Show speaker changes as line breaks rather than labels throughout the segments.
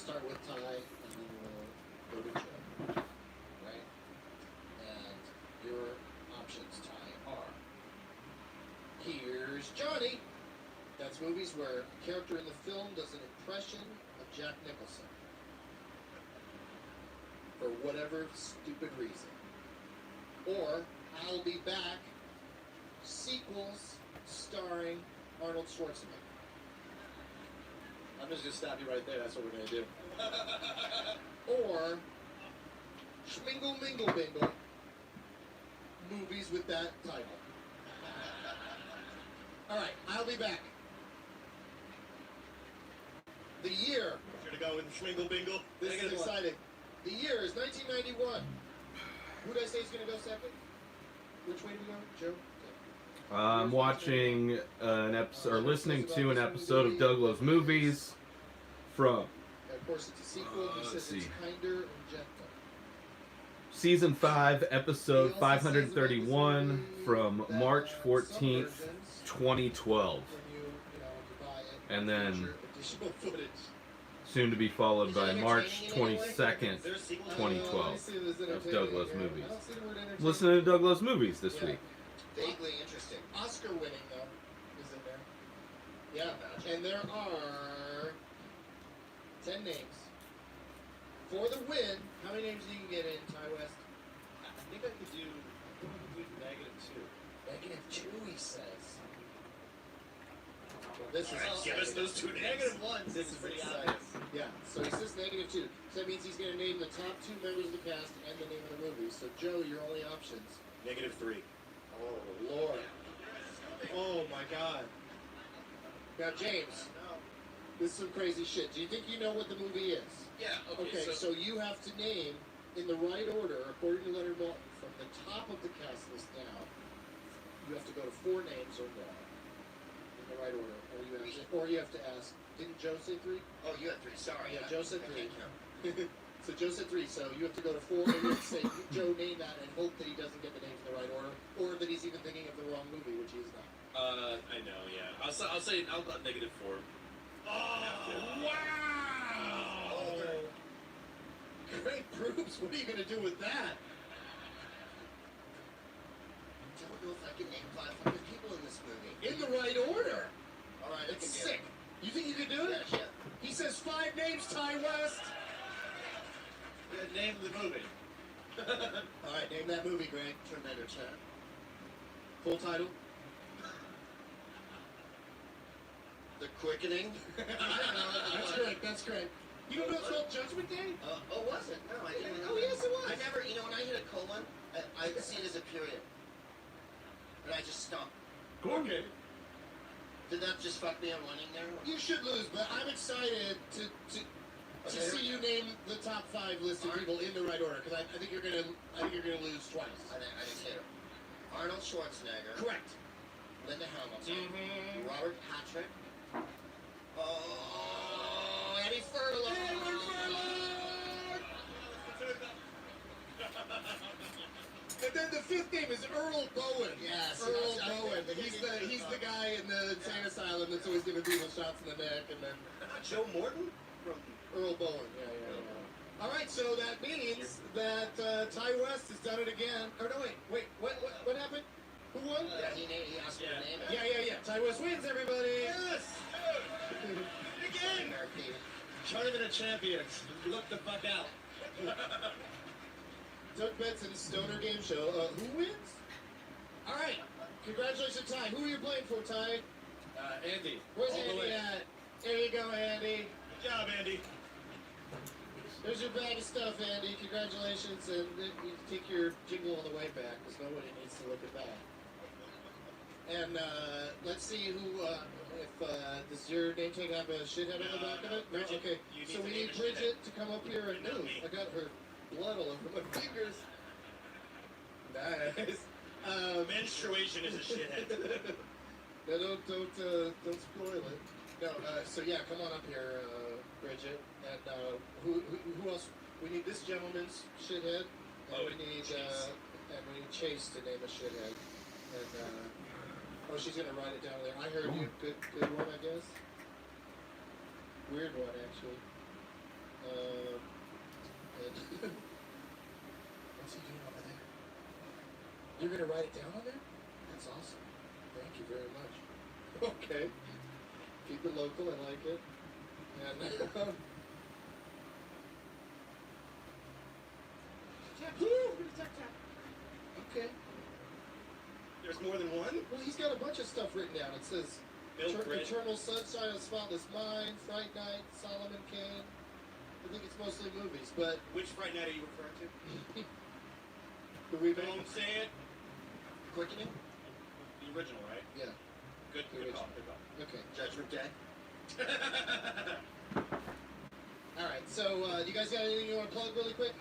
start with Ty, and then we'll go to Joe. Right? And your options, Ty, are here's Johnny. That's movies where a character in the film does an impression of Jack Nicholson. For whatever stupid reason. Or I'll Be Back, sequels starring Arnold Schwarzenegger.
I'm just gonna stop you right there. That's what we're gonna do.
Or Schmingle Mingle Bingle, movies with that title. Alright, I'll Be Back. The year.
You're gonna go with Schmingle Bingle.
This is exciting. The year is 1991. Who did I say is going to go second? Which way do we go? Joe?
I'm watching an episode, or listening to an episode of Doug Loves Movies from
And of course, it's a sequel. He says it's kinder and gentler.
Season 5, Episode 531 from March 14th, 2012. And then
Additional footage.
soon to be followed by March 22nd, 2012 of Doug Loves Movies. Listening to Doug Loves Movies this week.
Vaguely interesting. Oscar winning, though, is in there. Yeah, and there are 10 names. For the win, how many names do you get in, Ty West?
I think I could do -2.
-2, he says. Well, this is
Give us those two names. -1. This is pretty obvious.
Yeah, so he says -2. So that means he's going to name the top 2 members of the cast and the name of the movie. So, Joe, your only options.
-3.
Oh, Lord.
Oh my God.
Now, James, this is some crazy shit. Do you think you know what the movie is?
Yeah.
Okay, so you have to name, in the right order, according to Leonard Maltin, from the top of the cast list down, you have to go to 4 names or more. In the right order. Or you have to ask, didn't Joe say 3?
Oh, you had 3. Sorry.
Yeah, Joe said 3.
I can't count.
So Joe said 3, so you have to go to 4, and you have to say, Joe, name that, and hope that he doesn't get the names in the right order, or that he's even thinking of the wrong movie, which he is not.
I know. Yeah. I'll say I'll go -4.
Oh, wow! Great proofs. What are you going to do with that?
I don't know if I can name 500 people in this movie.
In the right order.
All right,
It's
I can do
sick. You think you can do it?
Yeah.
He says 5 names, Ty West.
Name the movie.
All right, name that movie, Greg.
Terminator 10.
Full title?
The Quickening.
That's correct. That's correct. You don't know it's called Judgment Day?
Oh, was it? No, I didn't.
Oh, yes, it was.
I never, when I hit a colon, I see it as a period. And I just stop.
Okay.
Did that just fuck me on winning there?
You should lose, but I'm excited to see you name the top 5 listed people in the right order, because I think you're gonna lose twice.
I didn't hit him. Arnold Schwarzenegger.
Correct.
Linda Hamilton.
Mm-hmm.
Robert Patrick. Oh, Eddie Furlong.
And then the 5th name is Earl Bowen.
Yes.
Earl Bowen. He's the guy in the insane asylum that's always giving people shots in the neck, and then
Joe Morton from
Earl Bowen. Yeah. All right, so that means that Ty West has done it again. Or no, wait. What happened? Who won?
Yeah, he asked me to name it.
Yeah. Ty West wins, everybody.
Yes. Again. Tournament of Champions. Look the fuck out.
Doug Benson's Stoner Game Show. Who wins? All right. Congratulations, Ty. Who are you playing for, Ty?
Andy.
Where's
all the
Andy
way.
at? There you go, Andy.
Good job, Andy.
There's your bag of stuff, Andy. Congratulations. And you take your jingle on the way back, because nobody needs to look at that. And let's see who, does your name tag have a shithead on the back of it? No?
Bridget,
Okay.
you need
So
to
we
name
need
a
Bridget
shithead.
to come up here and
Not
move.
me.
I got her blood all over my fingers. Nice.
Menstruation is a shithead.
No, don't spoil it. No, so yeah, come on up here, Bridget. And who else? We need this gentleman's shithead. And we need Chase to name a shithead. And she's gonna write it down there. I heard you. Good one, I guess. Weird one, actually. And what's he doing over there? You're gonna write it down on there? That's awesome. Thank you very much. Okay. Keep it local. I like it. And okay.
There's more than one?
Well, he's got a bunch of stuff written down. It says Eternal Sunshine of the Spotless Mind, Fright Night, Solomon Kane. I think it's mostly movies, but
Which Fright Night are you referring to?
the remake.
Don't say it.
Quickening?
The original, right?
Yeah.
Good call. Good call.
Okay.
Judgment Day.
All right. So, you guys got anything you want to plug really quick?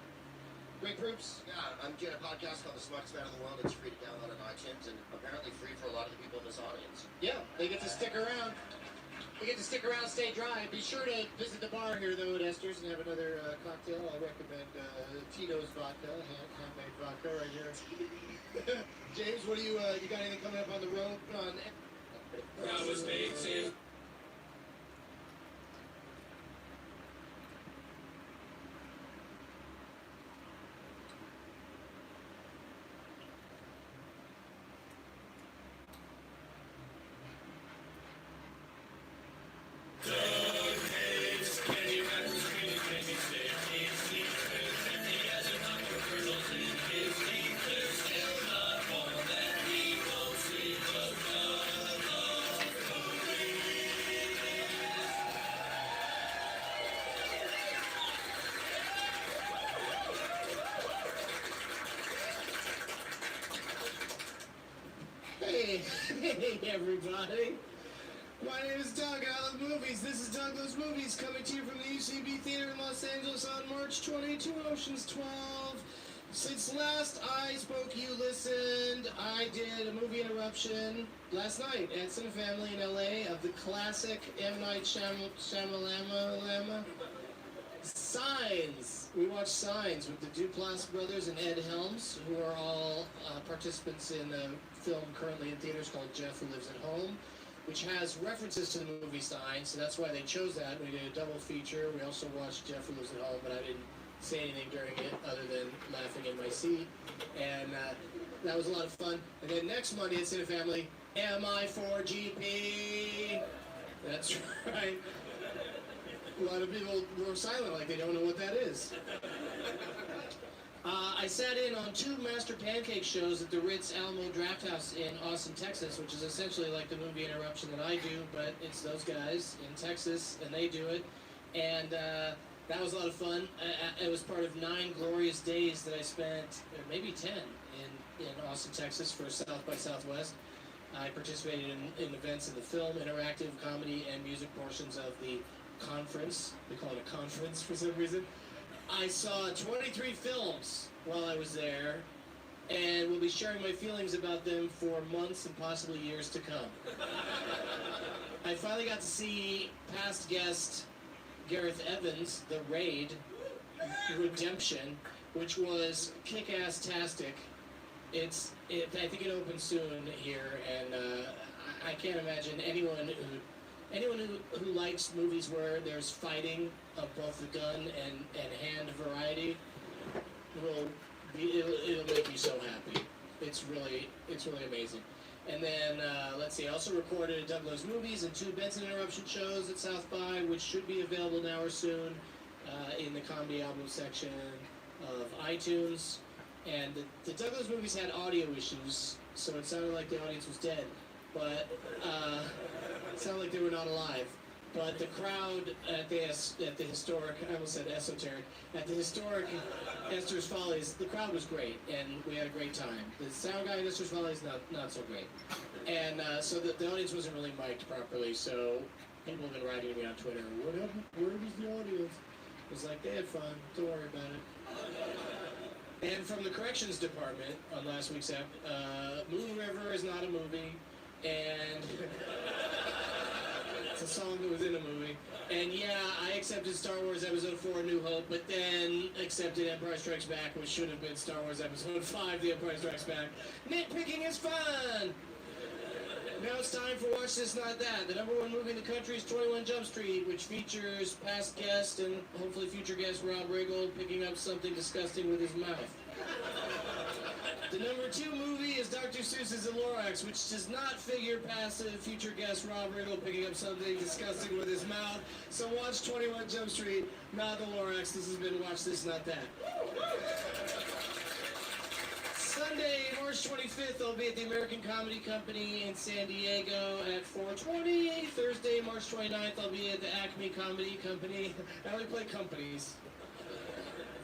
Great groups.
Yeah, I'm doing a podcast called The Smartest Man in the World. It's free to download on iTunes and apparently free for a lot of the people in this audience.
Yeah, they get to stick around. We get to stick around, stay dry. Be sure to visit the bar here, though, at Esther's and have another cocktail. I recommend Tito's vodka, handmade vodka right here. James, what do you got anything coming up on the road?
Promise me, Tim.
Hey, everybody. My name is Doug. I love movies. This is Doug Loves Movies coming to you from the UCB Theater in Los Angeles on March 22, Oceans 12. Since last I spoke, you listened. I did a movie interruption last night at Cinefamily in LA of the classic M. Night Shyamalan Signs. We watched Signs with the Duplass brothers and Ed Helms, who are all participants in a film currently in theaters called Jeff Who Lives at Home, which has references to the movie Signs, so that's why they chose that. We did a double feature. We also watched Jeff Who Lives at Home, but I didn't say anything during it other than laughing in my seat, and that was a lot of fun. And then next Monday at Cinefamily, MI4GP. That's right. A lot of people were silent, like they don't know what that is. I sat in on 2 Master Pancake shows at the Ritz Alamo Drafthouse in Austin, Texas, which is essentially like the movie interruption that I do, but it's those guys in Texas, and they do it. And that was a lot of fun. It was part of 9 glorious days that I spent, or maybe 10, in Austin, Texas for South by Southwest. I participated in events in the film, interactive, comedy, and music portions of the conference. They call it a conference for some reason. I saw 23 films while I was there, and will be sharing my feelings about them for months and possibly years to come. I finally got to see past guest Gareth Evans' The Raid Redemption, which was kick-ass-tastic. I think it opens soon here, and I can't imagine anyone who likes movies where there's fighting of both the gun and hand variety it'll make you so happy. It's really amazing. And then let's see, I also recorded Doug Loves Movies and 2 Benson Interruption shows at South by, which should be available now or soon in the comedy album section of iTunes. And the Doug Loves Movies had audio issues, so it sounded like the audience was dead, but it sounded like they were not alive. But the crowd at the historic, I almost said esoteric, at the historic Esther's Follies, the crowd was great, and we had a great time. The sound guy at Esther's Follies, not so great. And so the audience wasn't really mic'd properly, so people have been writing me on Twitter, what happened? Where was the audience? I was like, they had fun, don't worry about it. And from the corrections department on last week's app, Moon River is not a movie, and it's a song that was in a movie. And yeah, I accepted Star Wars Episode 4, A New Hope, but then accepted Empire Strikes Back, which should have been Star Wars Episode 5, The Empire Strikes Back. Nitpicking is fun!
Now it's time for Watch This Not That. The #1 movie in the country is 21 Jump Street, which features past guest and hopefully future guest Rob Riggle picking up something disgusting with his mouth. The #2 movie is Dr. Seuss's The Lorax, which does not figure past the future guest Rob Riggle picking up something disgusting with his mouth. So watch 21 Jump Street, not The Lorax. This has been Watch This Not That. Sunday, March 25th, I'll be at the American Comedy Company in San Diego at 4:20. Thursday, March 29th, I'll be at the Acme Comedy Company. I only play companies.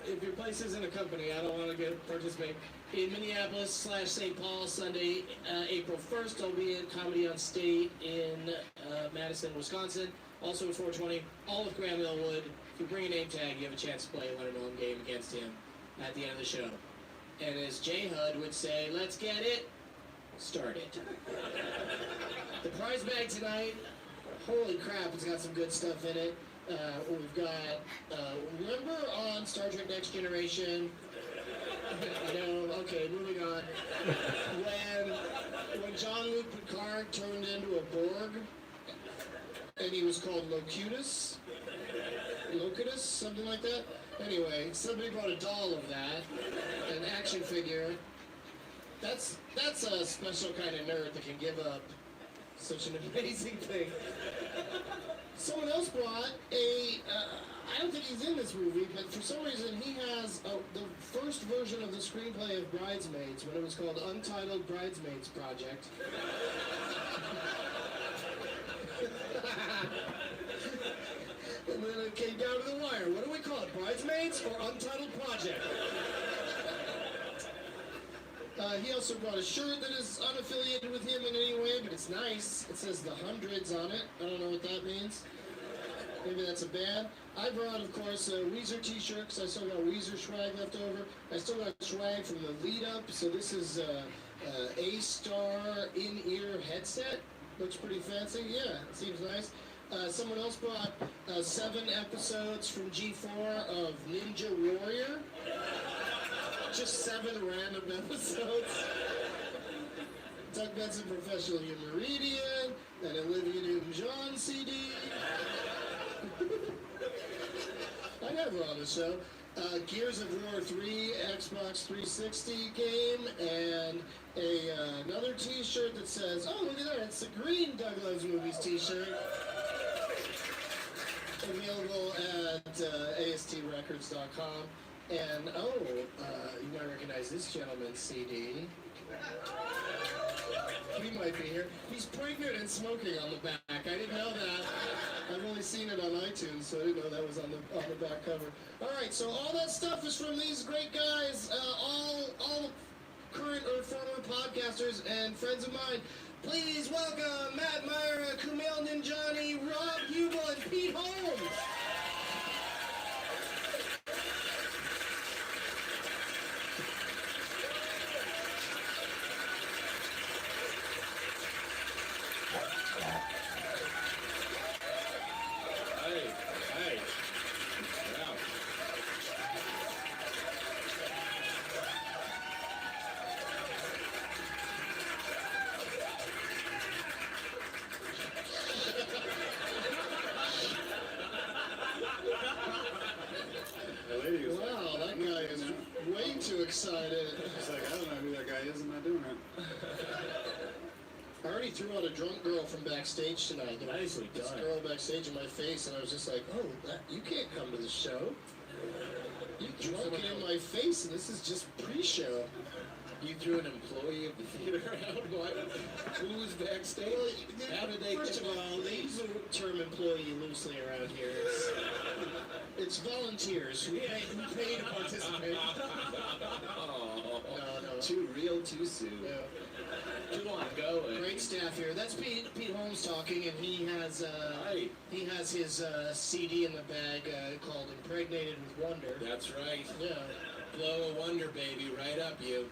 If your place isn't a company, I don't want to participate. In Minneapolis/St. Paul, Sunday, April 1st, I'll be at Comedy on State in Madison, Wisconsin. Also at 4:20, all with Graham Millwood. If you bring a name tag, you have a chance to play a one-on-one game against him at the end of the show. And as J Hud would say, let's get it started. The prize bag tonight, holy crap, it's got some good stuff in it. We've got, remember on Star Trek Next Generation? No, okay, moving on. When Jean-Luc Picard turned into a Borg, and he was called Locutus, something like that. Anyway, somebody brought a doll of that, an action figure. That's a special kind of nerd that can give up such an amazing thing. Someone else brought I don't think he's in this movie, but for some reason he has the first version of the screenplay of Bridesmaids when it was called Untitled Bridesmaids Project. And then it came down to the wire. What do we call it? Bridesmaids or Untitled Project? He also brought a shirt that is unaffiliated with him in any way, but it's nice. It says The Hundreds on it. I don't know what that means. Maybe that's a band. I brought, of course, a Weezer t-shirt because I still got Weezer swag left over. I still got swag from the lead up. So this is A-Star in-ear headset. Looks pretty fancy. Yeah, it seems nice. Someone else brought 7 episodes from G4 of Ninja Warrior. Just 7 random episodes. Doug Benson Professional Meridian, an Olivia Newton-John CD. I have her on the show. Gears of War 3 Xbox 360 game, and another t-shirt that says, oh, look at that, it's a green Doug Loves Movies t-shirt. Available at astrecords.com. And, you might recognize this gentleman's CD. He might be here. He's pregnant and smoking on the back. I didn't know that. I've only seen it on iTunes, so I didn't know that was on the back cover. All right, so all that stuff is from these great guys, all current or former podcasters and friends of mine. Please welcome Matt Myra, Kumail Nanjiani, Rob Hubel, and Pete Holmes. Wow, that guy is way too excited.
It's like, I don't know who that guy is, I'm not doing it.
I already threw out a drunk girl from backstage tonight.
Nicely
This
done.
girl backstage in my face, and I was just like, oh, you can't come to the show. You drunk it in my face, and this is just pre-show.
You threw an employee of the theater out? What? Who was backstage?
Well,
How did they
first
get
of all, they use the term employee loosely around here. It's volunteers who pay to participate.
Oh,
No.
too real, too soon.
Yeah.
Come on, go.
Great staff here. That's Pete Holmes talking, and he has his CD in the bag called "Impregnated with Wonder."
That's right.
Yeah.
Blow a wonder, baby, right up you.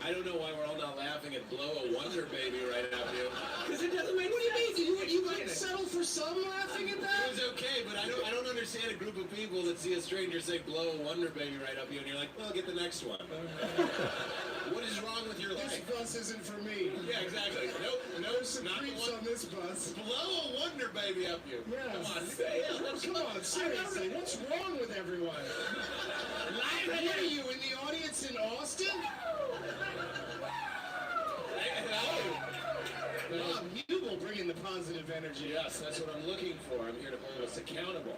I don't know why we're all not laughing at blow a wonder, baby, right up you.
Because it doesn't make. What do you mean? You might settle for some laughing at
It
that?
was okay, but I don't understand. understand a group of people that see a stranger say, blow a Wonder Baby right up you, and you're like, well, get the next one. What is wrong with your
This
life?
bus isn't for me.
Yeah, exactly. Nope,
There's some
not the
creeps
one.
on this bus.
Blow a Wonder Baby up you.
Yeah.
Come on, say it.
Come on, seriously, what's wrong with everyone?
Live
What are you, in the audience in Austin? Bob Hubel bringing the positive energy.
Yes, that's what I'm looking for. I'm here to hold us accountable.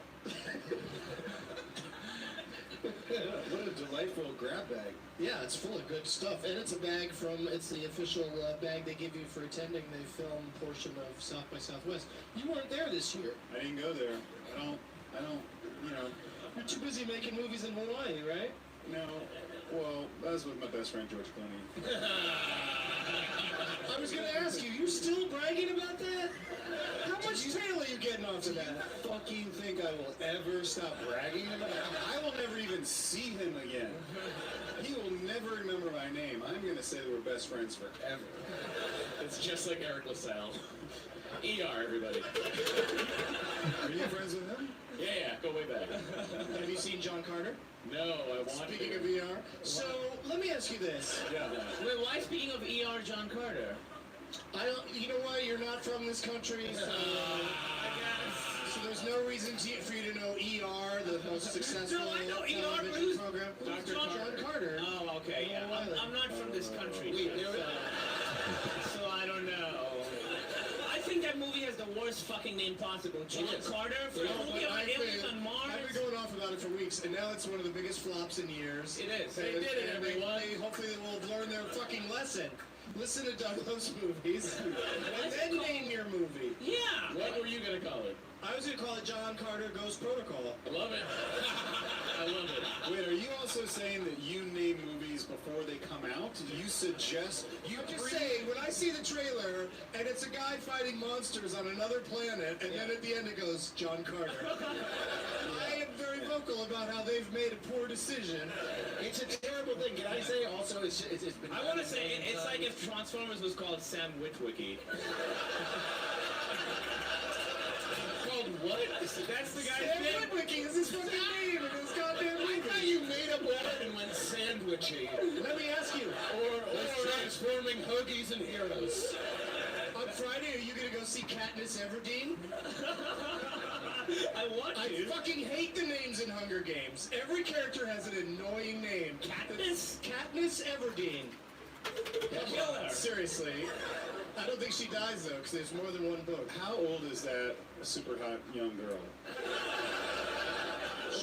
What a delightful grab bag.
Yeah, it's full of good stuff, and it's a bag from, it's the official bag they give you for attending the film portion of South by Southwest. You weren't there this year.
I didn't go there. I don't, you know,
You're too busy making movies in Hawaii, right?
no. Well, I was with my best friend, George Clooney.
I was gonna ask you, you still bragging about that? How much tail are you getting off of that?
Fucking think I will ever stop bragging about it? I will never even see him again. He will never remember my name. I'm gonna say that we're best friends forever.
It's just like Eric LaSalle. ER, everybody.
Are you friends with him?
Yeah, go way back.
Have you seen John Carter?
No, I want
Speaking
to.
of ER, so let me ask you this.
Yeah.
Wait, why speaking of ER, John Carter?
I don't, you know what? You're not from this country, so so there's no reason for you to know ER, the most successful
No, I know ER,
television
who's-
program.
who's
John Carter.
Oh, okay, yeah. I'm not from this country, so I don't know. I think that movie has the worst fucking name possible. John Carter for a
No,
movie
but
about
I've
aliens
been
on Mars.
going off about it for weeks, and now it's one of the biggest flops in years.
It is.
And,
They did it,
and
everyone.
hopefully they will learn their fucking lesson. Listen to Douglas movies, and then name your movie.
Yeah.
What were you gonna call it?
I was gonna call it John Carter Ghost Protocol.
I love it. I love it.
Wait, are you also saying that you name movies before they come out? Do you suggest you
I'm just saying, when I see the trailer and it's a guy fighting monsters on another planet, and then at the end it goes John Carter. I am very vocal about how they've made a poor decision.
It's a terrible thing. Can I say also it's been.
I want to say it's like if Transformers was called Sam Witwicky.
called what?
That's the guy's
Sam
name.
Witwicky is his fucking name in this goddamn
I thought
movie.
you made up word and went sandwichy.
Let me ask you,
Or transforming hoagies and heroes.
on Friday are you gonna go see Katniss Everdeen?
I want
I
to.
fucking hate the names in Hunger Games. Every character has an annoying name.
Katniss?
Katniss Everdeen.
Kill her.
Seriously. I don't think she dies though, because there's more than one book.
How old is that super hot young girl?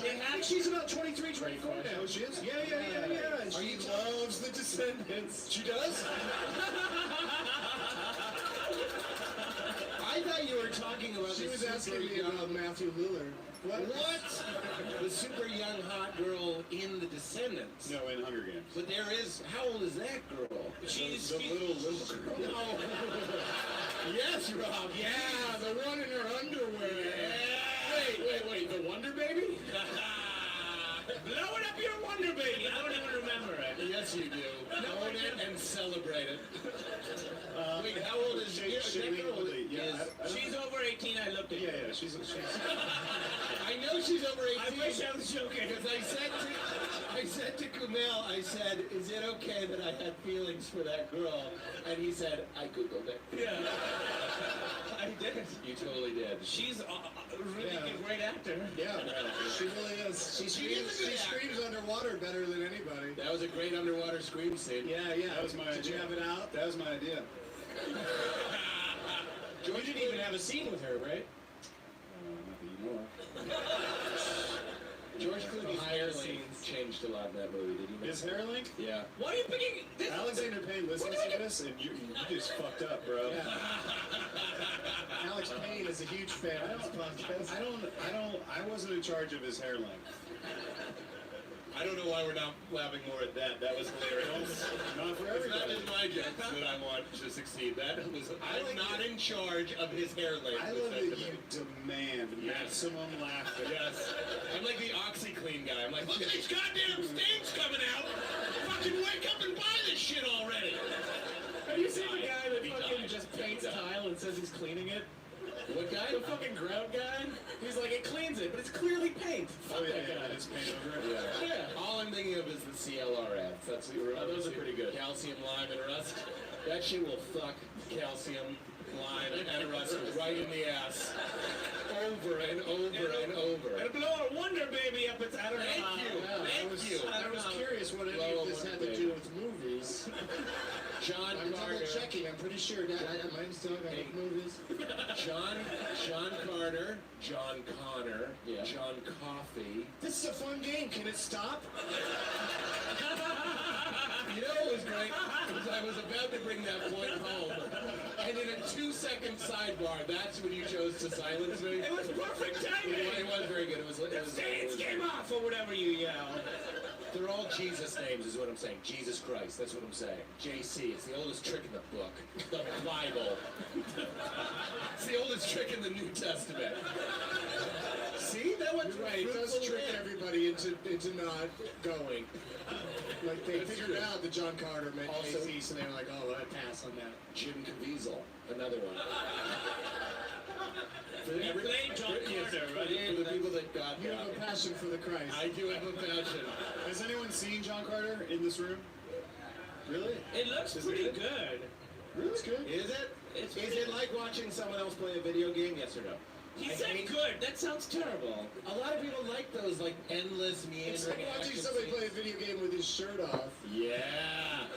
They have
She's about 23, 24 now.
Oh, she is?
Yeah. And she loves the Descendants.
She does?
I thought you were talking about
She
the
was
super
asking me
young.
about Matthew Lillard.
What? The super young hot girl in The Descendants.
No, in Hunger Games.
But there is. How old is that girl?
She's
The little girl.
No. Yes, Rob.
Yeah, the one in her underwear.
Wait. The Wonder Baby?
Blow it up your Wonder Baby. I don't even remember it.
Yes, you do. Own it and celebrate it. Wait, how old is she?
Shailene
That girl
Woodley. Yeah,
is-
I don't-
She's over 18. I looked at
yeah,
her.
she's
I know she's over 18.
I wish I was joking.
Because I said to Kumail, I said, is it okay that I had feelings for that girl? And he said, I Googled it.
Yeah. I did.
You totally did.
She's really
Yeah.
a great actor.
Yeah, she really is. She
is a
screams,
good
she
actor.
screams underwater better than anybody.
That was a great underwater scream scene.
Yeah.
That was my
Did you
idea.
have it out?
That was my idea.
You didn't even have a scene with her, right?
Not that you know of.
George Clooney's hair length
scenes.
changed a lot in that movie. Did you know?
His hair length?
Yeah.
Why are you picking this?
Alexander Payne listens to this, and you just fucked up, bro.
Yeah. Alex Payne is a huge fan of this podcast.
I wasn't in charge of his hair length.
I don't know why we're not laughing more at that. That was hilarious.
Not for
It's not
everybody.
just my jokes that I want to succeed. That was
I
I'm
like
not
it.
in charge of his hair length.
I love that you demand maximum laughter.
Yes. I'm like the OxyClean guy. I'm like, look at these goddamn stains coming out. Fucking wake up and buy this shit already.
Have you seen the guy that
He
fucking
died.
just paints
He died.
tile and says he's cleaning it?
What guy?
The fucking grout guy. He's like, it cleans it, but it's clearly paint. Fuck
Oh, yeah,
that guy.
it's paint over it.
Yeah. All I'm thinking of is the CLRF. That's what you remember.
those are pretty good.
Calcium, lime, and rust. That shit will fuck calcium, lime, and rust right in the ass. Over and over and over.
It'll blow a Wonder Baby up its. I don't know.
Thank
how.
you.
I was,
Thank you.
I was curious what any
Blow
of this
one
had to
baby.
do with movies.
John
I'm double
Carter.
checking. I'm pretty sure that I might still got
Hey.
movies.
John Carter. John Connor.
Yeah.
John Coffey.
This is a fun game. Can it stop?
You know what was great? Was I was about to bring that point home, and in a 2-second sidebar, that's when you chose to silence me.
It was perfect timing.
It was very good. It was.
The Saints came off or whatever you yell.
They're all Jesus names, is what I'm saying. Jesus Christ, that's what I'm saying. JC, it's the oldest trick in the book. The Bible. It's the oldest trick in the New Testament. See, that one's
You're right. It does
fruitful
trick
in.
everybody into not going. Like they
That's
figured
true.
out that John Carter meant
Also-
JC, so they were like, "Oh, I pass on that."
Jim Caviezel, another one.
He played John Carter, right?
For the people that got
You have a passion for the Christ.
I do have a passion.
Has anyone seen John Carter in this room?
Really?
It looks
Is
pretty
it?
good.
Really? It's good.
Is it?
It's
Is it like watching someone else play a video game? Yes or no?
He
I
said
hate-
good. That sounds terrible.
A lot of people like those like endless meandering.
It's like watching
action
somebody
scenes.
play a video game with his shirt off.
Yeah.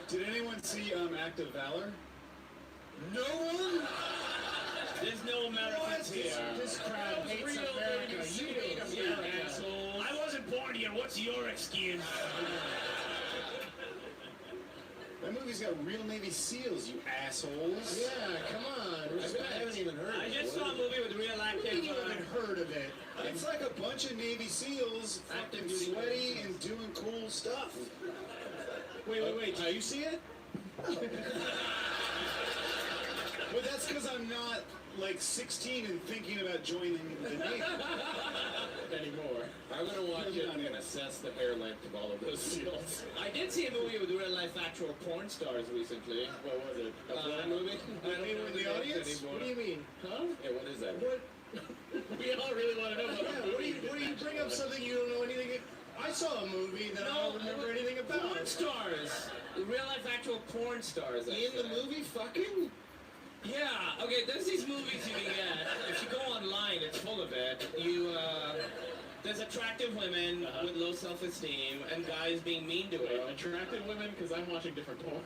Did anyone see Act of Valor?
No one.
There's no Americans here.
This crowd hates
Real
America.
baby
You hate
seals, you
America.
asshole. I wasn't born here. What's your excuse?
That movie's got real Navy SEAls, you assholes.
Yeah, come on. Respect.
I haven't even heard.
I
of
just
it.
saw a movie with real
You
active.
haven't even heard of it.
It's like a bunch of Navy SEAls,
Active
fucking
duty
sweaty and doing cool stuff.
Wait. Did you see it?
But that's because I'm not like 16 and thinking about joining the Navy.
Anymore. I'm gonna watch it and assess the hair length of all of those seals.
I did see a movie with real life actual porn stars recently.
What was it? A porn movie?
I don't
They were
know
in
the
the
names
audience?
anymore.
What do you mean?
Huh?
Yeah, what is that?
What?
We all really want to know about
Yeah,
the movie.
what do you bring up something you don't know anything? I saw a movie that I don't remember anything about.
Porn stars. Real life actual porn stars.
In the movie, fucking?
Yeah, okay, there's these movies you can get. If you go online, it's full of it. There's attractive women with low self-esteem and guys being mean to her.
Attractive women, because I'm watching different porn.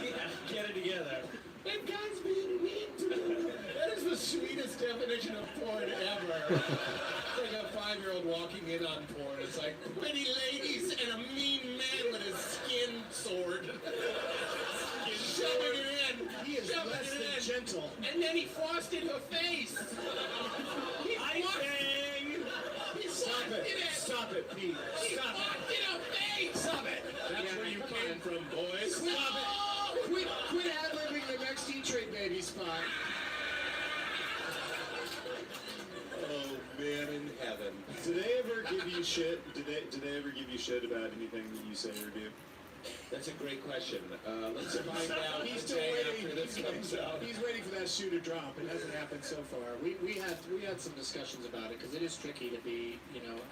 Yeah, get it together.
And guys being mean to me. That is the sweetest definition of porn ever. It's like a 5-year-old walking in on porn. It's like pretty ladies and a mean man with his skin sword. Shoving it in.
He is
Shoving
less
it
than
in.
gentle.
And then he frosted her face. He
I
frosted-
sang.
he
Stop
frosted
it. Stop it, Pete.
He
Stop it.
frosted her face.
Stop it.
That's
Yeah,
where you
come
came
on.
from, boys.
Stop it. Quit ad-libbing the next E-Trade baby spot.
Oh man in heaven.
Do they ever give you shit? Do they ever give you shit about anything that you say or do?
That's a great question. Let's find out
He's
the
still
day
waiting.
after this comes out.
He's waiting for that shoe to drop. It hasn't happened so far. We had some discussions about it because it is tricky to be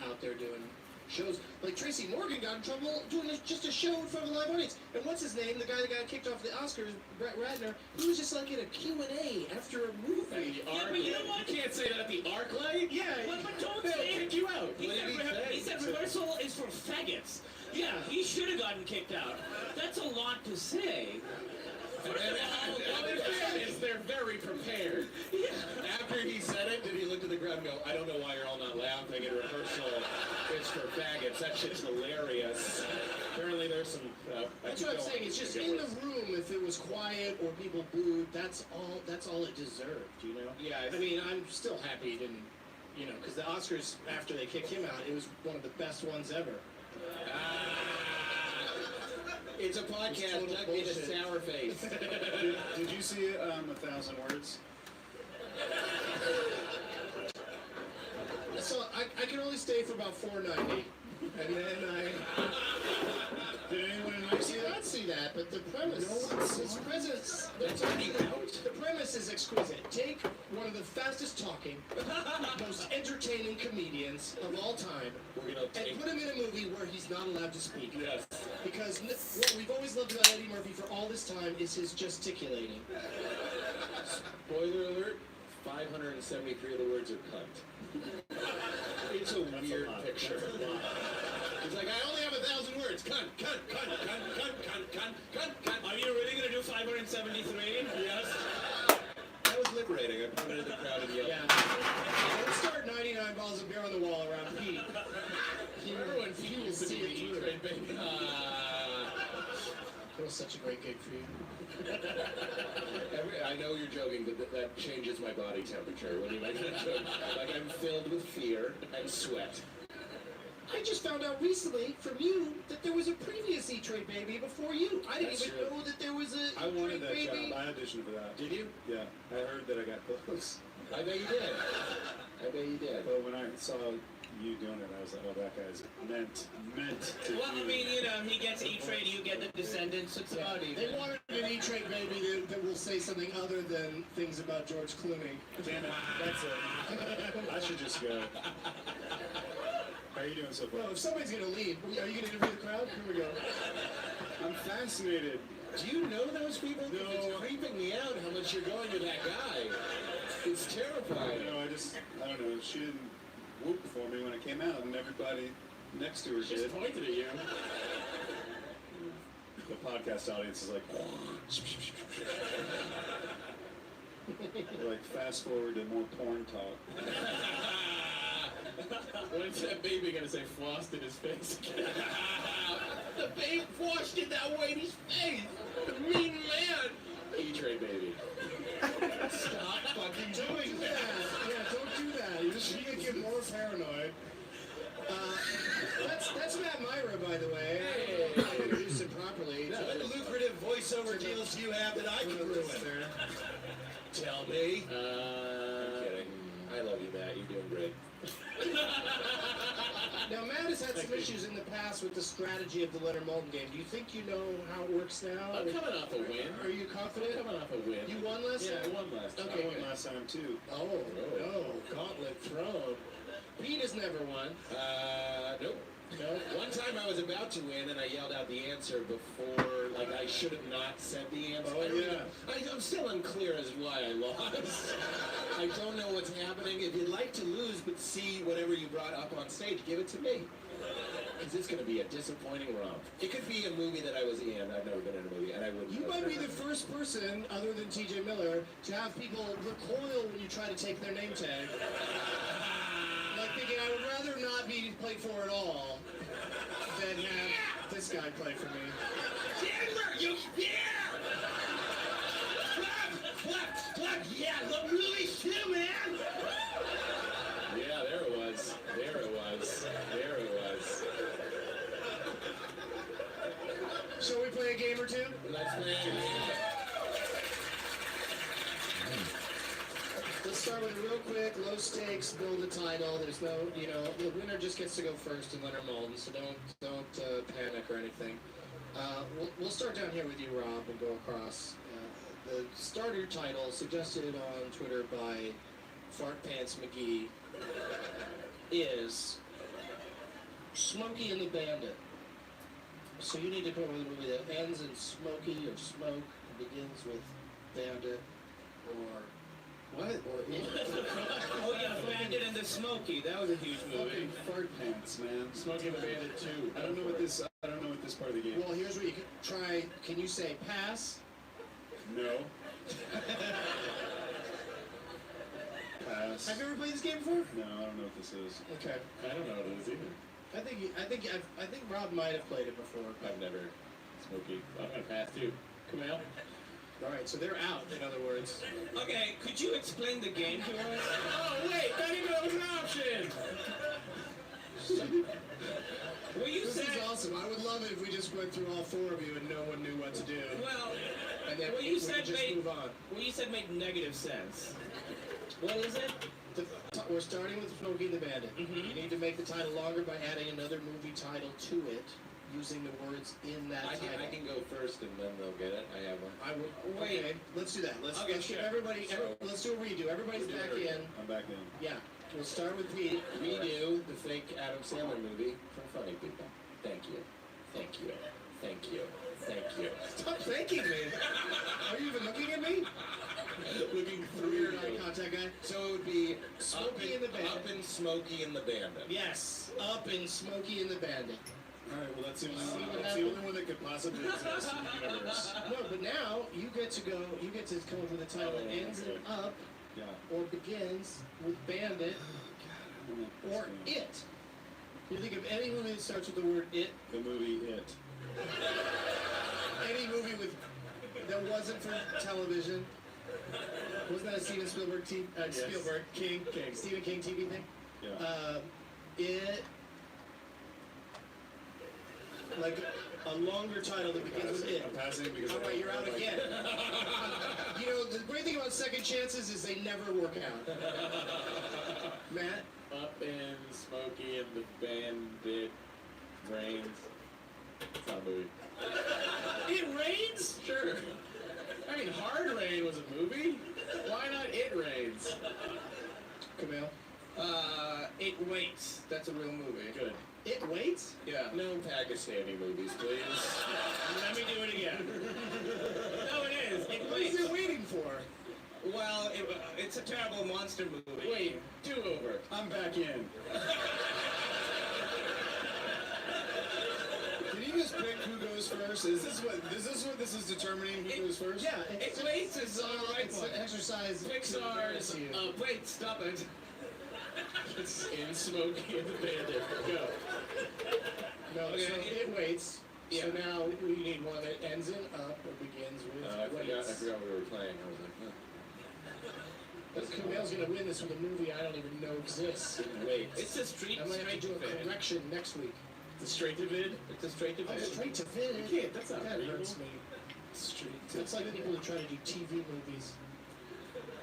out there doing shows. Like Tracy Morgan got in trouble doing just a show in front of a live audience. And what's his name? The guy that got kicked off the Oscars, Brett Ratner. He was just like in a Q&A after a movie.
Yeah, but you know what?
You can't say that at the ArcLight.
Yeah.
But don't
They'll
say
kick you out.
He
What
said,
did he
he
say?
said rehearsal is for faggots. Yeah, he should have gotten kicked out. That's a lot to say.
And in fairness, they're very prepared. After he said it, did he look to the ground and go, I don't know why you're all not laughing in rehearsal. It's for faggots. That shit's hilarious. Apparently there's some...
That's what I'm saying. It's just in the room. If it was quiet or people booed, that's all it deserved.
Yeah,
I mean, I'm still happy he didn't. Because the Oscars after they kicked him out, it was one of the best ones ever.
It's a
It's
podcast.
total
Doug made a
bullshit.
sour face.
Did you see 1,000 Words?
So I
I can only stay for about $4.90, and then
Did anyone in
I did not see that, but the premise, the premise is exquisite. Take one of the fastest talking, most entertaining comedians of all time,
We're gonna
and
take.
put him in a movie where he's not allowed to speak.
Yes.
Because what we've always loved about Eddie Murphy for all this time is his gesticulating.
Spoiler alert: 573 of the words are cunt. It's a weird picture. He's like, I only have 1,000 words. Cunt, cunt, cunt, cunt, cunt, cunt, cunt, cunt, cunt.
Are you really gonna do 573?
Yes. That was liberating. I pointed at the crowd and yelled.
Yeah. Let's start 99 bottles of beer on the wall around Pete.
Remember when people used to be the E-Trade baby?
That was such a great gig for you.
I know you're joking, but that changes my body temperature when you make that joke. Like I'm filled with fear and sweat.
I just found out recently from you that there was a previous E-Trade baby before you. I didn't
That's
even
true.
know that there was a
I wanted that
baby.
job. I auditioned for that.
Did you?
Yeah, I heard that I got close.
I bet you did. I bet you did.
But when I saw you doing it, I was like, oh, that guy's meant to
Well, I
do
mean, he gets E-Trade, you get the Descendants. It's about
They
even.
wanted an E-Trade baby that will say something other than things about George Clooney.
Damn it, that's it. I should just go. How are you doing so far?
Well, if somebody's gonna leave, are you gonna interview the crowd? Here we go.
I'm fascinated.
Do you know those people?
No.
It's creeping me out how much you're going with that guy. It's terrifying.
You know, I don't know. She didn't whoop for me when I came out, and everybody next to her did.
Just pointed at you.
The podcast audience is like, they're like, fast forward to more porn talk.
When's that baby gonna say flossed in his face? The babe washed in that Whitey's face. The mean man. E-Trade baby. Stop fucking doing that.
Yeah, don't do that. You're just gonna get more paranoid. That's Matt Myra, by the way. I introduced him properly.
What lucrative voiceover deals do you have that I can ruin? Tell me. I'm kidding. I love you, Matt. You're doing great.
Now, Matt has had some issues in the past with the strategy of the Leonard Maltin game. Do you think you know how it works now?
I'm coming off a win.
Are you confident?
Coming off a win.
You won last
Yeah, I
time?
won last time.
Okay,
I won
good.
last time too.
Oh, no. Gauntlet thrown. Pete has never won.
Nope.
No?
One time I was about to win and I yelled out the answer before, like I should have not said the answer.
Oh,
I don't
yeah.
even- I'm still unclear as why I lost. I don't know what's happening. If you'd like to lose but see whatever you brought up on stage, give it to me. Because it's going to be a disappointing romp. It could be a movie that I was in. I've never been in a movie, and I wouldn't.
You might be the first person, other than TJ Miller, to have people recoil when you try to take their name tag. Like thinking, I would rather not be played for at all than have this guy play for me.
Chandler, you yeah! Clap, yeah, the movie's too, man! Yeah, there it was. There it was. There it was.
Shall we play a game or two?
Let's play a game.
Let's start with a real quick, low stakes, build a title. There's no, the winner just gets to go first in Leonard Maltin, so don't panic or anything. We'll start down here with you, Rob, and go across. The starter title suggested on Twitter by Fart Pants McGee is Smokey and the Bandit. So you need to come up with a movie that ends in Smokey or Smoke and begins with Bandit or what? Or
Oh yeah, Bandit and the Smokey. That was a huge movie.
Fucking fart pants, man.
Smoking the Bandit 2.
I don't know what this part of the game.
Well, here's what you can try. Can you say pass?
No. Pass.
Have you ever played this game before?
No, I don't know what this is.
Okay.
I don't know what it is either.
I think Rob might have played it before.
I've never. Smokey. I'm gonna pass too. Kumail?
All right, so they're out. In other words,
Okay, could you explain the game to us?
Oh wait, that even was an option.
Well, you
this
said.
is awesome. I would love it if we just went through all four of you and no one knew what to do,
Well,
and then
what
we
you
could
said
just
made
move on.
what you said made negative sense. What is it?
The we're starting with Smokey and the Bandit.
Mhm.
You need to make the title longer by adding another movie title to it, using the words in that
I
title.
can go first and then they'll get it. I have one.
I would
Wait.
Okay, let's do that. Let's
Okay,
give
sure.
everybody.
So-
let's do a redo. Everybody's back in.
I'm back in.
Yeah, we'll start with Pete.
Redo the fake Adam Sandler movie from Funny People. Thank you. Thank you. Thank you. Thank you.
Stop thanking me. Are you even looking at me?
Looking through
Weird
you.
eye contact guy.
So it would be
Smokey and the Bandit.
Up and Smokey and the Bandit.
Yes, Up in Smokey and the Bandit.
All right, well, that's the only
See
one.
what
That's the
happened?
only one that could possibly exist in the universe.
No, but now you get to go. You get to come up with a title that ends in Up
Yeah.
or begins with Bandit or It. You think of any movie that starts with the word It.
The movie It.
Any movie with that wasn't for television. Wasn't that a Steven Spielberg
Yes.
Spielberg King Stephen King TV thing?
Yeah.
It like a longer title that begins with It.
I'm passing because
All
I
right, you're out
like-
again. You know, the great thing about second chances is they never work out. Matt?
Up and Smokey and the Bandit Brains. It's not a movie.
It rains?
Sure. I mean, Hard Rain was a movie. Why not It Rains?
Camille?
It Waits. That's a real movie.
Good.
It waits?
Yeah. No Pakistani movies, please.
Let me do it again. No, it is. It
What is
Waits.
it waiting for?
Well, it's a terrible monster movie.
Wait, do over.
I'm back in. Can you just pick who goes first? Is this what this is determining who goes first?
Yeah,
It Waits is the right
it's
one.
an exercise.
Pixar's.
You.
Wait, stop it.
It's in Smokey and the Bandit. Go.
No,
Okay,
so it waits.
Yeah.
So now we need one that ends in Up or begins with
I
waits.
forgot what we were playing. I was like, huh.
But Camille's gonna win this with a movie I don't even know exists.
Wait.
It's a street.
I'm gonna have to
straight
do a
to vid.
correction next week.
It's a straight to vid. It's a straight to
Oh,
vid.
straight to vid.
You can't. That's not
that
real.
hurts me.
Straight to.
That's like people who try to do TV movies.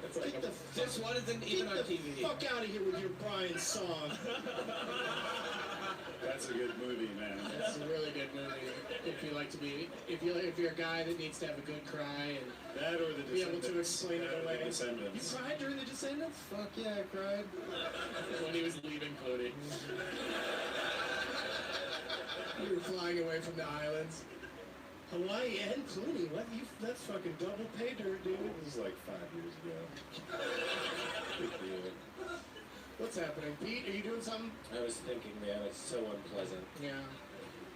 That's like
Get
a,
the
This one isn't even on
Get the
TV.
fuck out of here with your Brian song.
That's a good movie, man.
It's a really good movie. If you like to be, if you're a guy that needs to have a good cry and
That or the
be able
Descendants.
to explain it
That or
away.
The Descendants.
You cried during The Descendants? Fuck yeah, I cried.
when he was leaving Clooney.
You were flying away from the islands. Hawaii and Clooney. What? That's fucking double pay dirt, dude.
This was like 5 years ago. Big deal.
What's happening? Pete, are you doing something?
I was thinking, man, it's so unpleasant.
Yeah.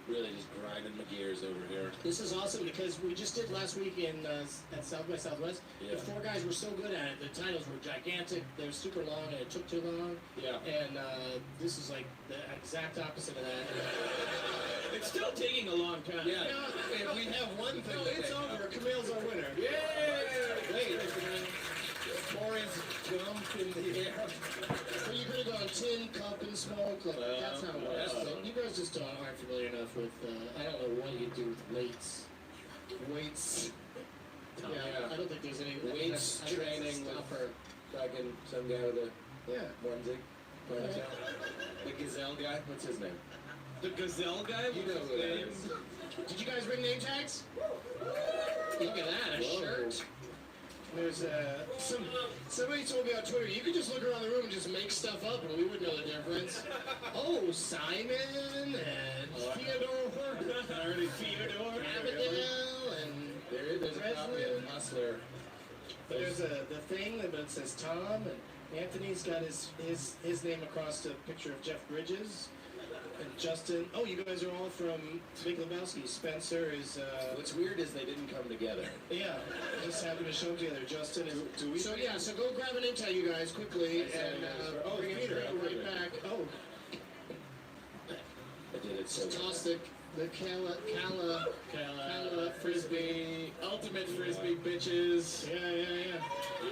Really just grinding my gears over here.
This is awesome because we just did last week in at South by Southwest.
Yeah.
The four guys were so good at it. The titles were gigantic. They were super long, and it took too long.
Yeah.
And this is like the exact opposite of that.
It's still taking a long time.
Yeah.
Now,
If we have one thing
no,
to
it's
pick
over.
up-
Camille's our winner.
Yay! Wait. Forrest Gump in the air.
So you could have gone tin, cup, and small clip. That's how it works.
yeah.
So you guys just aren't familiar enough with. I don't know what you do with weights. Weights. Yeah, I don't think there's any
Weights
I think that's a
training with
stopper.
fucking some guy with a
Yeah.
onesie. Ponytail. The gazelle guy. What's his name?
The Gazelle guy?
You know who that is.
Did you guys bring name tags? Look at that, a
Whoa.
shirt. There's somebody told me on Twitter, you could just look around the room and just make stuff up and we would know the difference. Oh, Simon and Theodore,
Theodore.
Abigail, and
There's a copy of Hustler.
but there's the thing that says Tom, and Anthony's got his name across the picture of Jeff Bridges. And Justin, oh, you guys are all from Big Lebowski. Spencer is,
What's weird is they didn't come together.
yeah, just happened to show them together. Justin is.
Do we-
So yeah, so go grab an name tag, you guys, quickly, and
Oh,
bring
Peter,
it right back. Oh,
I did it so
toss the Cala frisbee.
Ultimate Frisbee bitches.
Yeah.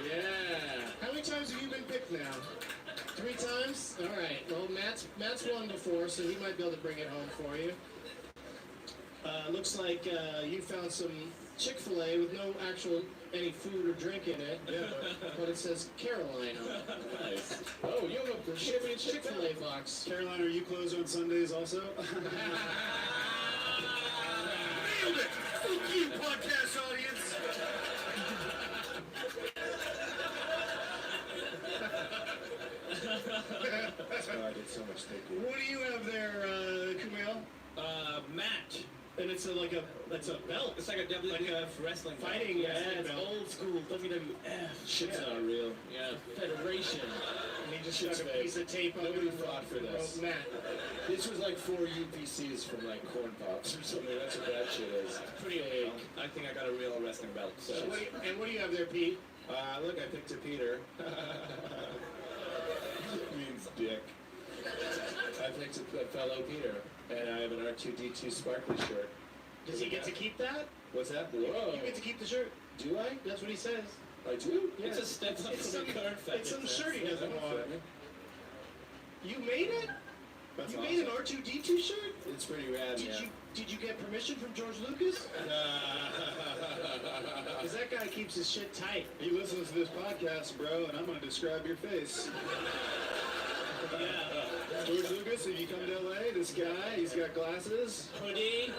Yeah.
How many times have you been picked now? 3 times? All right. Well, Matt's won before, so he might be able to bring it home for you. Looks like you found some Chick-fil-A with no actual any food or drink in it.
Yeah,
But it says Caroline on it.
Nice. Oh, you have a championship
Chick-fil-A box.
Caroline, are you closed on Sundays also?
Nailed it! Fuck you, podcast audience!
That's why I did so much thinking.
What do you have there, Kumail?
Match.
And it's it's a belt.
It's like a WWF wrestling belt.
Fighting
Yeah,
wrestling
it's
belt.
old school WWF.
Shit's not real.
Yeah.
Federation.
And he just
Shit's
stuck a
fake.
piece of tape on
Nobody
it and
fought for this.
wrote Matt.
This was like 4 UPCs from like Corn Pops or something. That's what that shit is.
Pretty old. I think I got a real wrestling belt. So.
What do you have there, Pete?
Look, I picked a Peter. Means dick. I picked a fellow Peter, and I have an R2D2 sparkly shirt.
Does he get to keep that?
What's that? Whoa.
You get to keep the shirt.
Do I?
That's what he says.
I do?
Yeah.
It's a step up
It's
from
some-
the current
It's some shirt he doesn't want. You made it?
That's
You
awesome.
made an R2D2 shirt?
It's pretty rad,
Did
yeah.
you get permission from George Lucas? Because that guy keeps his shit tight.
He listens to this podcast, bro, and I'm gonna describe your face. George Lucas, if you come to LA, this guy, he's got glasses.
Hoodie.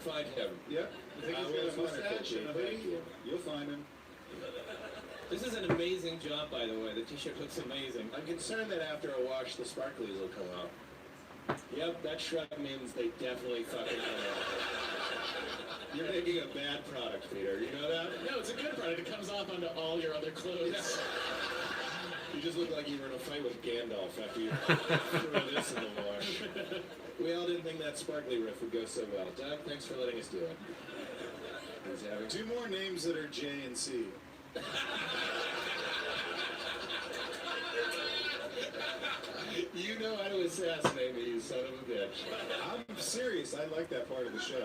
Find him.
Yep. You think
I
he's
will
got a
find
mustache
him.
and a hoodie? You'll find him.
This is an amazing job, by the way. The t-shirt looks amazing.
I'm concerned that after a wash, the sparklies will come out. Yep, that shrug means they definitely fucking come out. You're making a bad product, Peter. You know that?
No, it's a good product. It comes off onto all your other clothes.
You just look like you were in a fight with Gandalf after you threw this in the wash. We all didn't think that sparkly riff would go so well. Doug, thanks for letting us do it. Thanks for having
2 more names that are J and C.
You know how to assassinate me, you son of a bitch.
I'm serious. I like that part of the show.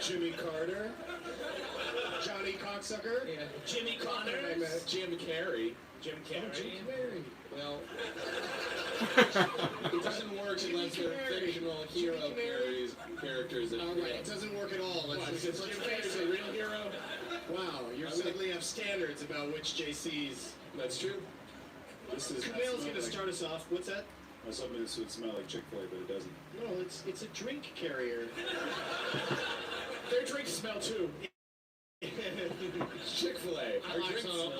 Jimmy Carter,
Johnny Cocksucker.
Yeah. Jimmy Connors.
Jim Carrey.
Jim Carrey.
Well, it doesn't work unless they're fictional hero characters. That,
All right, it doesn't work at all.
What,
Let's
because Jim Carrey's a real hero?
Wow, you suddenly have standards about which JCs.
That's true.
This is.
Kumail's going to start us off. What's that?
I was hoping this would smell like Chick-fil-A, but it doesn't.
No, it's a drink carrier.
Their drinks smell too. Chick-fil-A.
I like some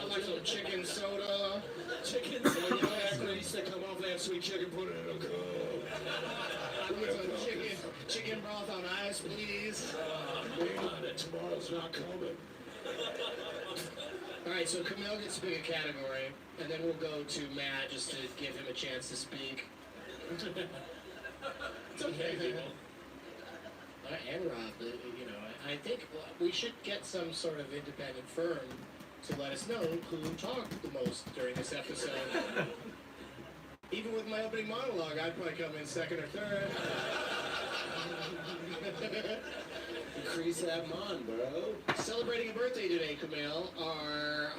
chicken soda.
Chicken soda. That grease that come off that sweet chicken, put it in a cup.
I want some chicken broth on ice, please.
Man, tomorrow's not coming.
All right, so Kumail gets to pick a category, and then we'll go to Matt just to give him a chance to speak.
It's okay, people.
And Rob, I think we should get some sort of independent firm to let us know who talked the most during this episode. Even with my opening monologue, I'd probably come in second or third.
Increase that mon, bro.
Celebrating a birthday today, Kumail, are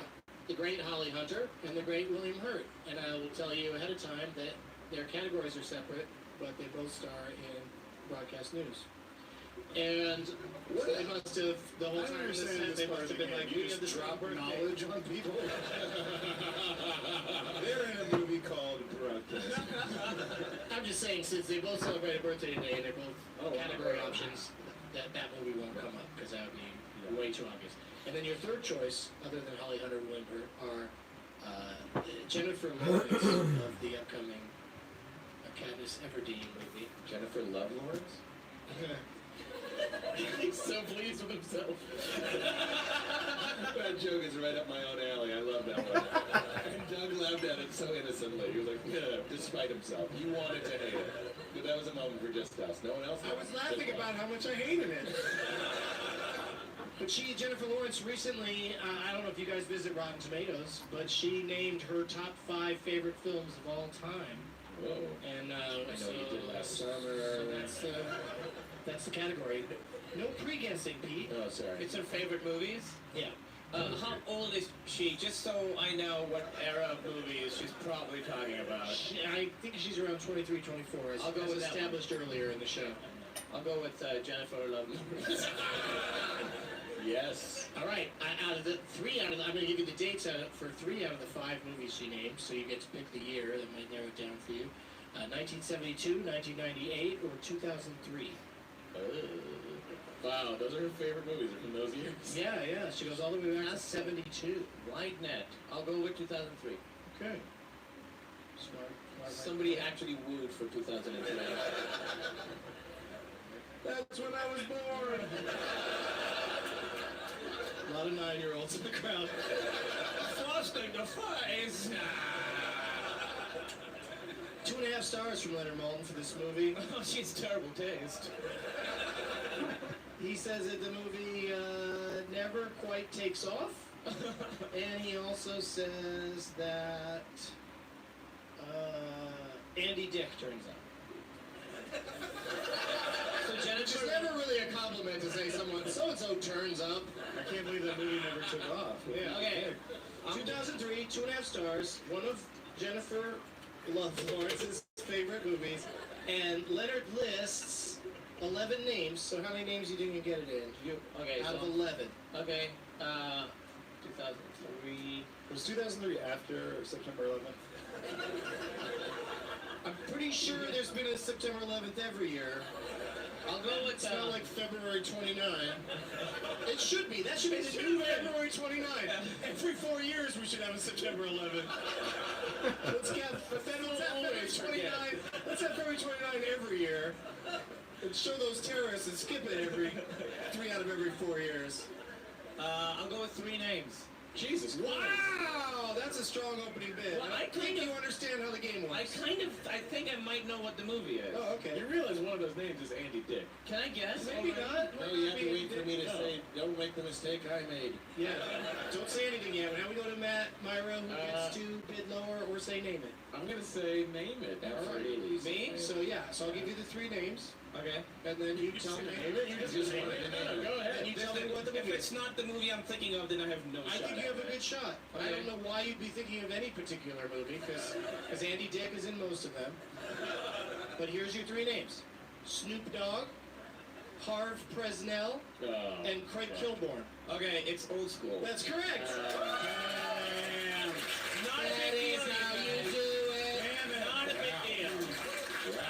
the great Holly Hunter and the great William Hurt. And I will tell you ahead of time that their categories are separate, but they both star in broadcast news. And they must have, the whole
I
time
don't
in this
understand
set,
this
they
part
must
of
have
the
been
game.
like,
You
we have
just
this
drop
birthday.
knowledge on people. They're in a movie called Broadcast.
I'm just saying, since they both celebrate a birthday today and they're both
Oh,
category
wow.
options, that movie won't come up because that would be way too obvious. And then your third choice, other than Holly Hunter and William Hurt, are Jennifer Lawrence of the upcoming Katniss Everdeen movie.
Jennifer Love Lawrence?
He's so pleased with himself.
That joke is right up my own alley. I love that one. And Doug laughed at it so innocently. He was like, yeah, despite himself. He wanted to hate it. But that was a moment for just us. No one else.
I was laughing about how much I hated it. But Jennifer Lawrence, recently, I don't know if you guys visit Rotten Tomatoes, but she named her top 5 favorite films of all time.
Whoa.
And
I know you did last summer.
So that's the category. No pre-guessing, Pete.
Oh, sorry.
It's her favorite movies.
Yeah.
How old is she? Just so I know what era of movies she's probably talking about.
I think she's around 23, 24, as,
I'll go
as
with that
established earlier in the show.
I'll go with Jennifer Love Lawrence.
Yes.
All right. Out of the I'm going to give you the dates for 3 out of the 5 movies she named, so you get to pick the year. That might narrow it down for you. 1972, 1998, or 2003.
Wow, those are her favorite movies. Are from those years.
Yeah. She goes all the way back to 72.
Wide net. I'll go with 2003.
Okay. Smart.
Somebody actually wooed for 2003.
That's when I was born. A lot of 9-year-olds in the crowd.
Frosting the fries.
2.5 stars from Leonard Maltin for this movie.
Oh, she's terrible taste.
He says that the movie never quite takes off. And he also says that Andy Dick turns up. So
It's
Jennifer,
never really a compliment to say someone so-and-so turns up.
I can't believe that movie never took off.
yeah, okay. 2003, 2.5 stars. One of Jennifer Lawrence's favorite movies. And Leonard lists 11 names. So how many names do you think you get it in?
Okay,
Out of
so,
11.
okay, 2003.
Was 2003 after September 11th?
I'm pretty sure there's been a September 11th every year.
I'll go with
It's not like February 29. It should be. That should be the new February 29. Every 4 years we should have a September 11. Let's have February 29. Let's have February 29 every year. And show those terrorists and skip it every 3 out of every 4 years.
I'll go with 3 names.
Jesus. Wow, that's a strong opening bid.
Well, I
think
kind
you
of-
understand how the game
I
works.
think I might know what the movie is.
Oh, okay.
You realize one of those names is Andy Dick.
Can I guess?
Maybe not.
No, you have to wait for me to say, don't make the mistake I made.
Yeah. Don't say anything yet. Now we go to Matt, Myra, who gets to bid lower or say name it.
I'm gonna say name it. Absolutely.
Me?
So yeah, so I'll give you the 3 names,
Okay.
and then you tell me.
You just wanted to name it. Go ahead.
And you tell me what the
If
movie
it's
is.
not the movie I'm thinking of, then I have no
I
shot.
think you have a good shot. I
Okay.
don't know why you'd be thinking of any particular movie, because Andy Dick is in most of them. But here's your 3 names: Snoop Dogg, Harv Presnell,
Oh.
and Craig Kilborn.
Okay, it's old school.
That's correct.
Not a
That
big
is
deal.
how you do it.
Not a big deal.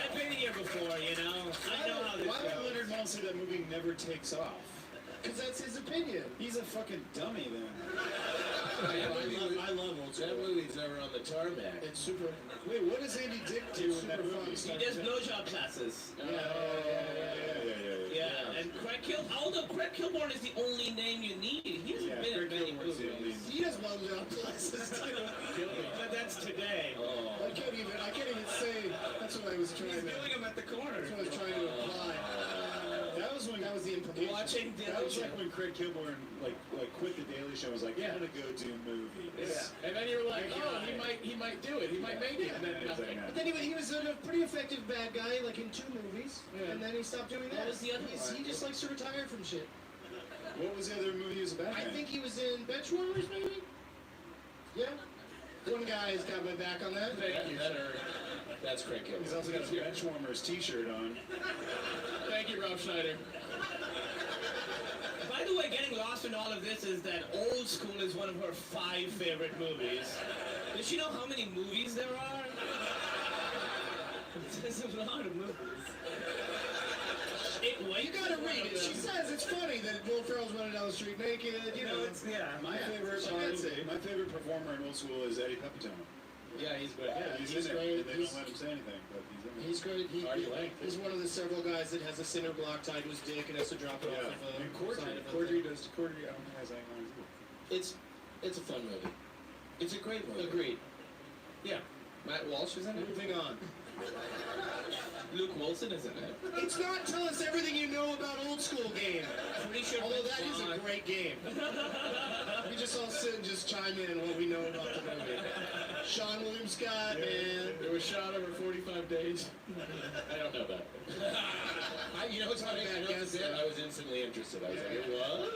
I've been here before, you know. I know how this
Why would
goes.
Leonard Maltin say that movie never takes off?
Because that's his opinion.
He's a fucking dummy then.
I love old
That
school.
movie's never on the tarmac.
It's super.
Wait, what does Andy Dick do in that
super
movie?
fun.
He does blowjob classes. Yeah, and Craig Kilborn is the only name you need. He hasn't
Yeah,
been in
Craig
many
Kilborn's the
movies.
He does blowjob classes too.
But that's today.
Oh.
I can't even say. That's what I was trying
He's
to.
doing them at the corner.
That's what I was trying to apply.
That was when
That was the implication.
Watching
that
Daily
was
Show.
like when Craig Kilborn like quit the Daily Show. Was like, I'm gonna go do movies.
Yeah. And then you were like, oh, he might do it. He might make it. And then nothing.
But then he was a pretty effective bad guy, like in 2 movies, and then he stopped doing that.
What was the other one?
He just likes to retire from shit.
What was the other movie he was about?
I think he was in Benchwarmers, maybe. Yeah. One guy's got my back on that.
Thank you, sir. That's Craig Kilborn.
He's also got a Benchwarmers t-shirt on.
Thank you, Rob Schneider.
By the way, getting lost in all of this is that Old School is one of her 5 favorite movies. Does she know how many movies there are? There's a lot of movies.
You gotta read it. She says it's funny that Will Ferrell's running down the street naked. You know,
it's, yeah.
My favorite my favorite performer in Old School is Eddie Pepitone.
Yeah, he's great.
Yeah, he's in there.
great.
They don't let him say anything, but he's in there.
he's great.
Artie Lang.
He's one of the several guys that has a cinder block tied to his dick and has to drop it
Yeah,
off of a
and
side of a
Cordry
thing.
I don't think has that line either.
It's a fun movie. It's a great movie.
Agreed.
Yeah. Matt Walsh is in it.
Moving on.
Luke Wilson is in it.
It's not tell us everything you know about Old School game.
Pretty sure
Although
Vince
that is a
Vaughn-
great game. We just all sit and just chime in what we know about the movie. Sean William Scott, man.
It was shot over 45 days. I don't know that. You know what's funny? I know
Yes.
I was instantly interested. I was like, it was?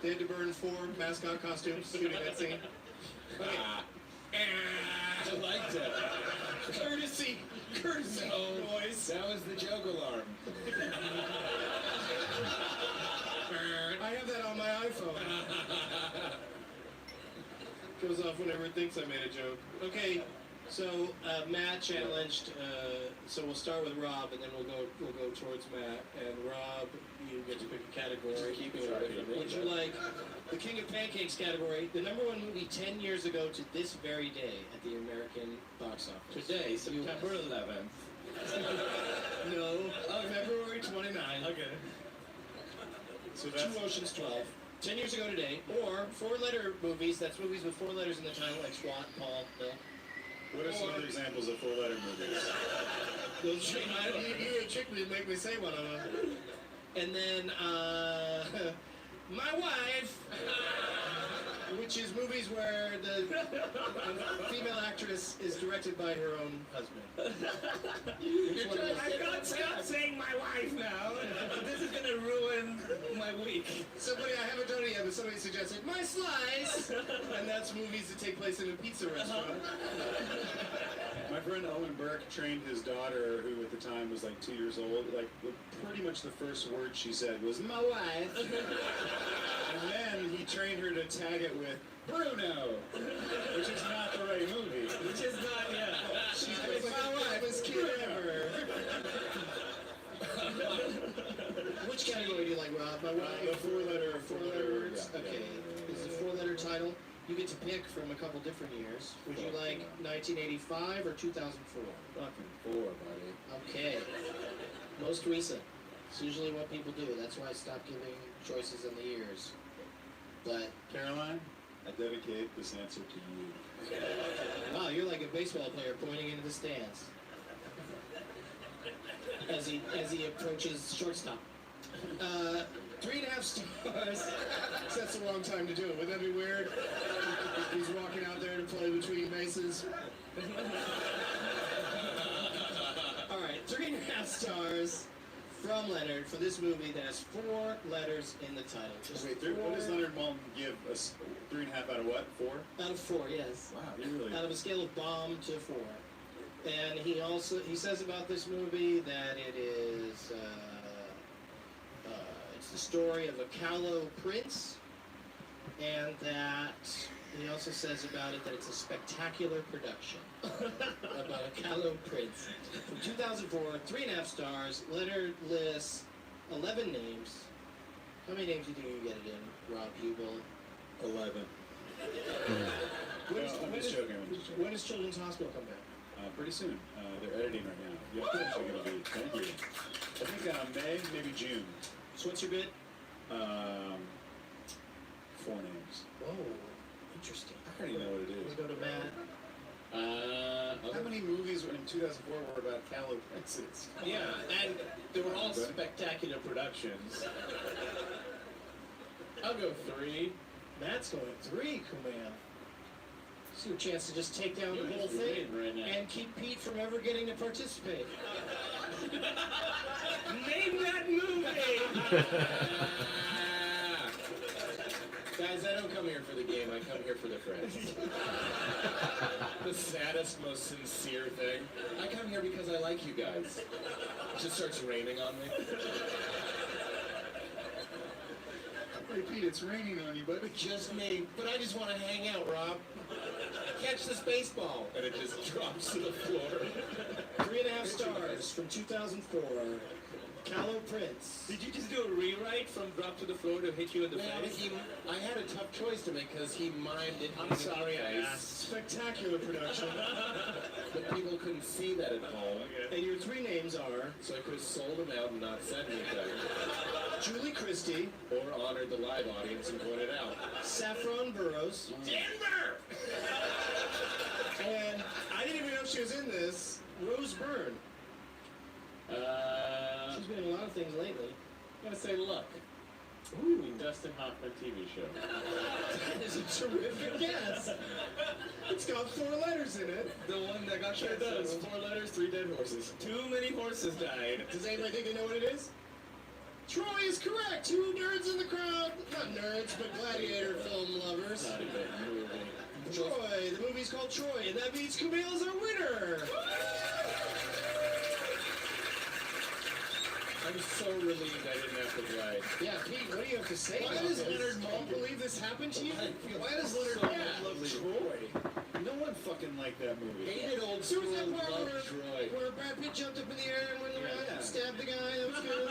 They had to burn 4 mascot costumes shooting that scene.
Ah. I liked it.
Courtesy
No,
noise.
that was the joke alarm.
goes off whenever it thinks I made a joke. Okay, so Matt challenged. So we'll start with Rob, and then we'll go towards Matt. And Rob, you get to pick a category.
Keeping it away from me.
Would you like the King of Pancakes category? The number one movie 10 years ago to this very day at the American box office.
Today, September 11th.
No, February 29th.
Okay.
So
Two
that's
Oceans 12. 10 years ago today, or four-letter movies. That's movies with four letters in the title, like SWAT, Paul, Bill.
what are some other examples of four-letter movies?
Those you would trick me to make me say one of them. And then, My Wife, which is movies where the female actress is directed by her own husband. Which one is
I can't stop saying my wife now. This is gonna ruin my week.
Somebody, I haven't done it yet, but somebody suggested My Slice, and that's movies that take place in a pizza restaurant.
My friend Owen Burke trained his daughter, who at the time was like 2 years old, like pretty much the first word she said was "my wife," and then he trained her to tag it with Bruno, which is not the right movie.
Which is not, yeah.
She's like, my wifest kid ever. Which category do you like, Rob? My wife? Four-letter words?
Yeah,
Okay.
yeah.
This is a four-letter title. You get to pick from a couple different years. Would you like 1985 or 2004?
Fucking 4, buddy.
Okay. Most recent. It's usually what people do. That's why I stopped giving choices in the years. But,
Caroline, I dedicate this answer to you.
wow, you're like a baseball player pointing into the stands. As he approaches shortstop. 3.5 stars. That's a long time to do it. Wouldn't that be weird? He's walking out there to play between bases. All right, 3.5 stars from Leonard for this movie that has 4 letters in the title. Just
Wait,
four
what does Leonard Maltin give us? 3.5 out of what? 4?
out of 4, yes.
Wow, you really.
Out of a scale of bomb to 4. And he says about this movie that it is it's the story of a callow prince, and that he also says about it that it's a spectacular production about a callow prince. From 2004, 3.5 stars. Leonard lists 11 names. How many names do you think you can get it in, Rob Hubel?
11.
When
I'm just joking.
when does Children's Hospital come back?
Pretty soon. They're editing right now. Yeah, that's going to be. Thank you. I think May, maybe June.
So what's your bid?
4 names.
Whoa, interesting.
I already know what it
We
is.
go to Matt.
How many movies in 2004 were about callow princes?
Yeah, and they were all spectacular productions. I'll go 3.
Matt's going 3, Kumail. It's your chance to just take down the whole thing
right now.
and keep Pete from ever getting to participate.
Name that movie!
Guys, I don't come here for the game, I come here for the friends. The saddest, most sincere thing. I come here because I like you guys. It just starts raining on me.
Hey, Pete, it's raining on you, buddy.
Just me. But I just want to hang out, Rob. Catch this baseball. And it just drops to the floor.
3.5 stars from 2004. Callow Prince.
Did you just do a rewrite from Drop to the Floor to hit you in the
Well,
face?
I had a tough choice to make because he mimed it.
I'm sorry I
Face.
asked.
Spectacular production.
But people couldn't see that at home.
And your 3 names are
So I could have sold them out and not said anything.
Julie Christie,
Or honored the live audience and pointed out.
Saffron Burrows,
Denver!
and I didn't even know she was in this, Rose Byrne. She's been in a lot of things lately.
I'm gonna say Luck. Ooh, Dustin Hoffman TV show.
That is a terrific guess. It's got 4 letters in it.
The one that got
Sure does. 4 letters, 3 dead horses.
Too many horses died.
Does anybody think they know what it is? Troy is correct. 2 nerds in the crowd. Not nerds, but gladiator film lovers.
Not even a movie.
Troy. The movie's called Troy, and that means Kumail is our winner.
I'm I'm so relieved I didn't have to drive.
Yeah, Pete, what do you have to say?
Why
about
does
this?
Leonard
Can
Maltin
you believe this happened to you?
Why does Leonard
so
Maltin love
lovely.
Troy? No one fucking liked that movie.
Hated old
There
school,
was that part
loved
where,
Troy.
where Brad Pitt jumped up in the air and went around
Yeah.
and stabbed the guy. That was good.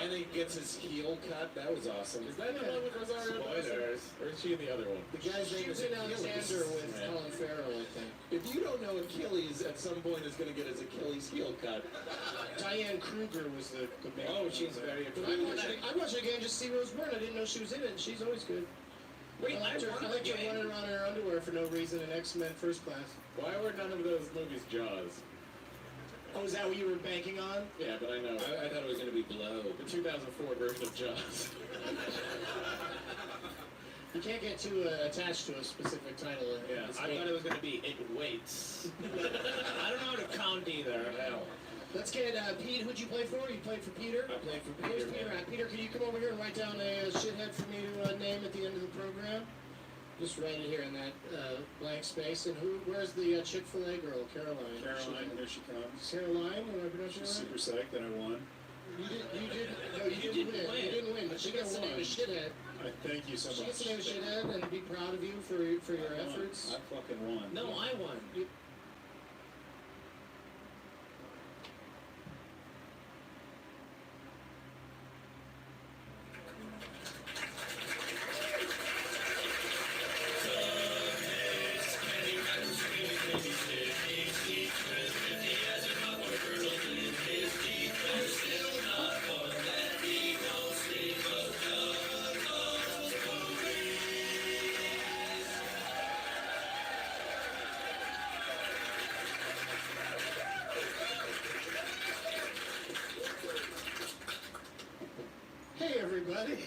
And he gets his heel cut. That was awesome. Is that the
Yeah.
one with Rosario Dawson?
Spoilers.
Or is she in the other one?
The guy's name is Alexander with
Yeah.
Colin Farrell, I think.
If you don't know Achilles, at some point is going to get his Achilles heel cut.
Diane Kruger was the main.
Oh, she's very
But I
attractive.
watched it again just to see Rose Byrne. I didn't know she was in it. She's always good.
Wait,
I liked her running around in her underwear for no reason in X-Men First Class.
Why were none of those movies Jaws?
Oh, is that what you were banking on?
Yeah, but I know. I thought it was going to be Blow. The 2004 version of Jaws.
You can't get too attached to a specific title.
Yeah,
It's
I
like-
thought it was gonna be It Waits. I don't know how to count either.
Hell.
Let's get Pete. Who'd you play for? You played for Peter.
I played for
Here's
Peter.
Peter.
man.
Peter, can you come over here and write down a shithead for me to name at the end of the program? Just write it here in that blank space. And where's the Chick-fil-A girl, Caroline?
Caroline, here she comes.
Caroline, am I pronouncing
She's
it right?
super psyched that I won.
You didn't win. You didn't win, but she gets the name of shithead.
I thank you so
She gets
much.
the name of shithead and be proud of you for your efforts.
I fucking won.
No, I won.
Hey everybody!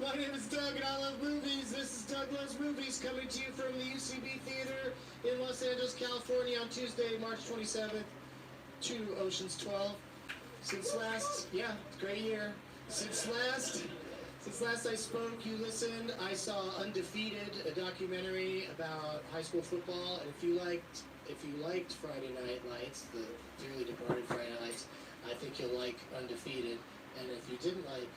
My name is Doug and I love movies. This is Doug Loves Movies coming to you from the UCB Theater in Los Angeles, California on Tuesday, March 27th to Ocean's 12. Since last, yeah, great year. Since last I spoke, you listened. I saw Undefeated, a documentary about high school football. And if you liked Friday Night Lights, the dearly departed Friday Night Lights, I think you'll like Undefeated. And if you didn't like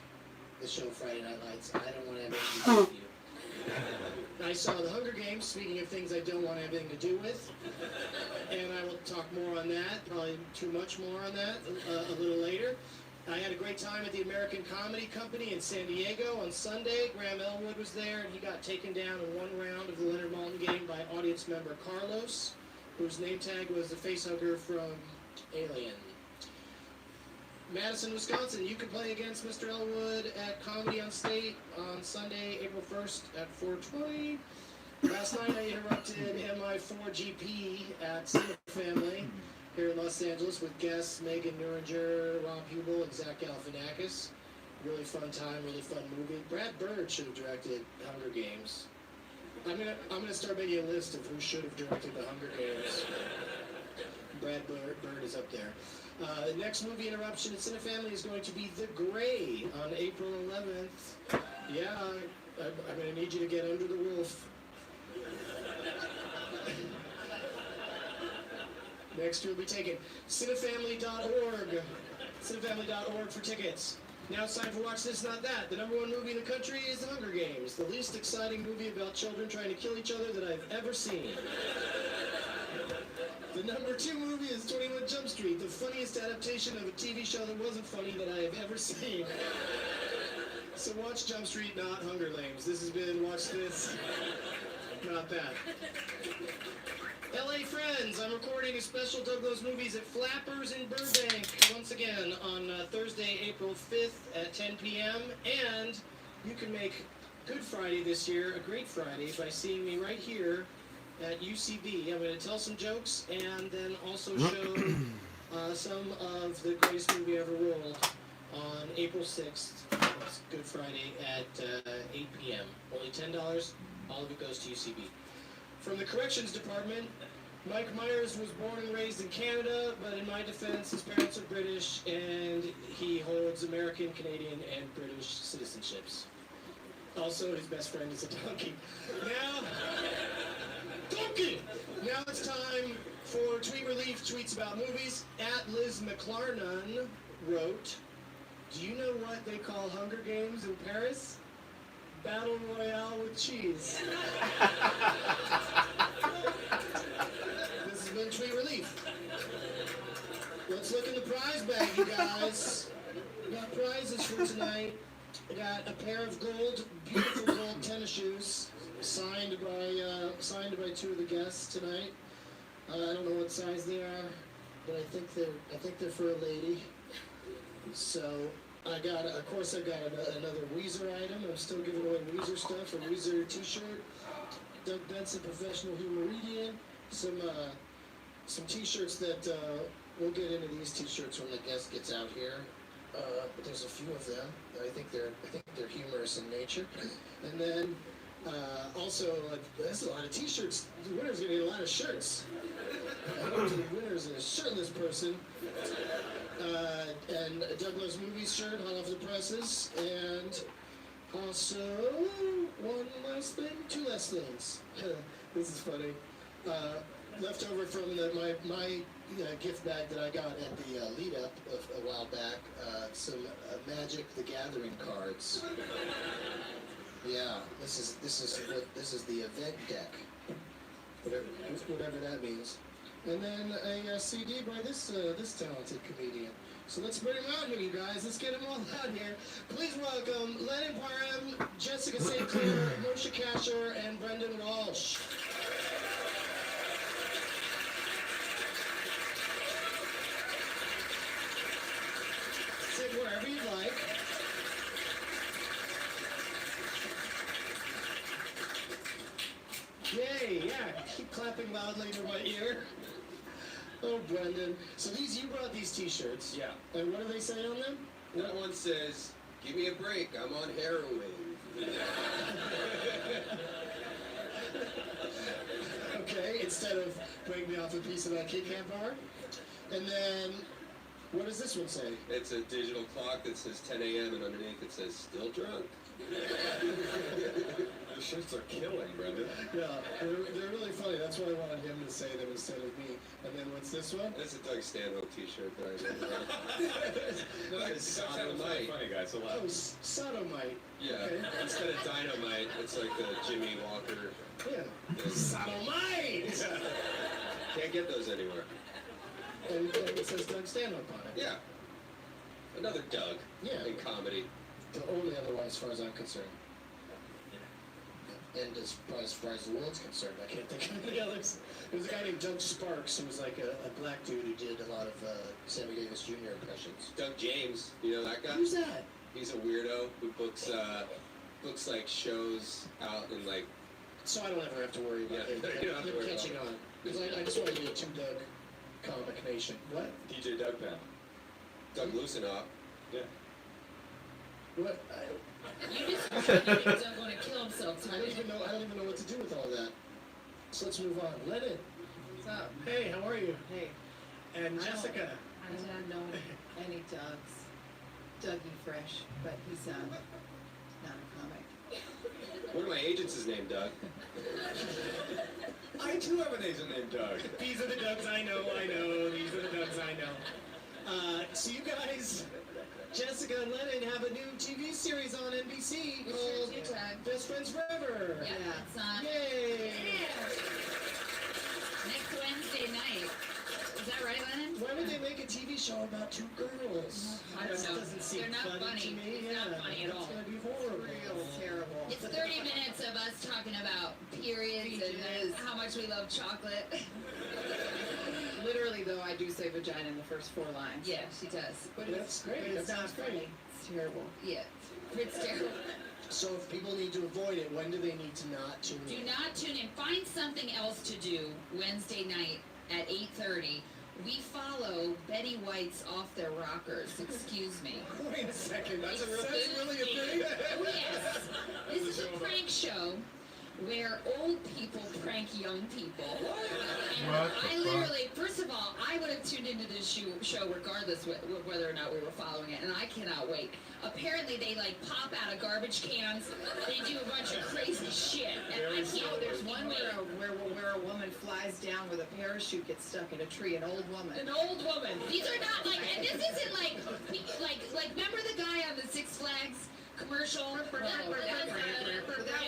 the show Friday Night Lights, I don't want to have anything to do with you. I saw The Hunger Games, speaking of things I don't want to have anything to do with. And I will talk more on that, probably too much more on that a little later. I had a great time at the American Comedy Company in San Diego on Sunday. Graham Elwood was there, and he got taken down in one round of the Leonard Maltin game by audience member Carlos, whose name tag was the facehugger from Alien. Madison, Wisconsin, you can play against Mr. Elwood at Comedy on State on Sunday, April 1st at 4:20. Last night I interrupted MI4GP at Cinema Family here in Los Angeles with guests Megan Nuringer, Rob Hubel, and Zach Galifianakis. Really fun time, really fun movie. Brad Bird should have directed Hunger Games. I'm gonna start making a list of who should have directed the Hunger Games. Brad Bird is up there. Next movie interruption at Cinefamily is going to be The Gray on April 11th. Yeah, I'm going to need you to get under the roof. Next we'll be taking cinefamily.org. Cinefamily.org for tickets. Now it's time for Watch This Not That. The #1 movie in the country is The Hunger Games, the least exciting movie about children trying to kill each other that I've ever seen. The #2 movie is 21 Jump Street, the funniest adaptation of a TV show that wasn't funny that I have ever seen. So watch Jump Street, not Hunger Games. This has been Watch This, Not That. LA friends, I'm recording a special Doug Loves Movies at Flappers in Burbank once again on Thursday, April 5th at 10 p.m. And you can make Good Friday this year a great Friday by seeing me right here at UCB. I'm going to tell some jokes and then also show some of the greatest movie ever rolled on April 6th. It's Good Friday at 8 p.m. Only $10. All of it goes to UCB. From the Corrections Department, Mike Myers was born and raised in Canada, but in my defense, his parents are British, and he holds American, Canadian, and British citizenships. Also, his best friend is a donkey. Now it's time for Tweet Relief tweets about movies. At Liz McLarnon wrote, "Do you know what they call Hunger Games in Paris? Battle Royale with cheese." This has been Tweet Relief. Let's look in the prize bag, you guys. We got prizes for tonight. We got a pair of beautiful gold tennis shoes, signed by two of the guests tonight. I don't know what size they are, but I think they're for a lady. So I've got another Weezer item. I'm still giving away Weezer stuff, a Weezer T-shirt, Doug Benson Professional Humoridian, some T-shirts that we'll get into these T-shirts when the guest gets out here. But there's a few of them. I think they're humorous in nature. And then also, there's a lot of T-shirts. The winner's gonna get a lot of shirts. I hope the winner's a shirtless person. And a Douglas Movies shirt, hot off the presses, and also two last things. This is funny. Left over from my gift bag that I got at the lead up a while back, some Magic the Gathering cards. Yeah, this is the event deck, whatever that means. And then a CD by this talented comedian. So let's bring him out here, you guys. Let's get them all out here. Please welcome Lennon Parham, Jessica St. Clair, Moshe Kasher, and Brendan Walsh. Sit wherever you'd like. Yay, yeah, keep clapping loudly to my ear. Oh, Brendan. So you brought these T-shirts.
Yeah.
And what do they say on them?
That one says, "Give me a break, I'm on heroin."
Okay, instead of "Break me off a piece of that Kit Kat bar." And then, what does this one say?
It's a digital clock that says 10 a.m. and underneath it says, "Still drunk."
The shirts are killing, Brendan.
Yeah, they're really funny. That's why I wanted him to say them instead of me. And then what's this one?
That's a Doug Stanhope t-shirt that I made. That is sodomite.
Funny guy, so
Oh, sodomite.
Yeah,
Okay.
instead of dynamite, it's like the Jimmy Walker.
Yeah. Sodomite!
Can't get those anywhere.
And it says Doug Stanhope on it.
Yeah. Another Doug
Yeah.
in comedy.
The only other one as far as I'm concerned. And as far as the world's concerned, I can't think of any others. There's a guy named Doug Sparks who was like a black dude who did a lot of Sammy Davis Jr. impressions.
Doug James, you know that guy?
Who's that?
He's a weirdo who books like shows out in like.
So I don't ever have to worry about
Yeah, you don't have to worry
catching
about
on. Because I just want to be a two Doug comic nation. What?
DJ Doug Pan.
Doug Lusinoff.
Yeah.
What?
You just don't want to kill himself,
I don't even know what to do with all that. So let's move on. Lennon.
What's up?
Hey, how are you?
Hey,
And
I don't-
Jessica.
I don't know any Dougs. Dougie Fresh, but he's not a comic.
One of my agents is named Doug.
I too have an agent named Doug.
These are the Dougs I know. These are the Dougs I know. So you guys, Jessica and Lennon have a new TV series on NBC called Best Friends Forever.
Yeah, it's on.
Yay!
Next Wednesday night. Is that right, Lennon?
Why would they make a TV show about two girls?
I don't know.
Doesn't seem
They're not funny.
to me.
It's
Yeah,
not funny at all.
It's gonna be horrible.
It's terrible. It's 30 minutes of us talking about periods and how much we love chocolate.
Literally, though, I do say vagina in the first 4 lines.
Yeah, she does.
But
That's great.
But it's
That
not
sounds great.
funny. It's terrible.
Yeah, it's terrible.
So if people need to avoid it, when do they need to not tune
Do
in?
not tune in. Find something else to do Wednesday night at 8:30. We follow Betty White's Off Their Rockers. Excuse me.
Wait a second. That's
Excuse
really a
me.
thing?
Oh, yes. This is a prank show where old people prank young people. And
What the
I
fuck?
literally, first of all, I would have tuned into this show regardless whether or not we were following it, and I cannot wait. Apparently, they like pop out of garbage cans. They do a bunch of crazy shit, and I can't.
There's one where a woman flies down with a parachute, gets stuck in a tree, an old woman.
An old woman. These are not like, and this isn't like remember the guy on the Six Flags commercial?
But that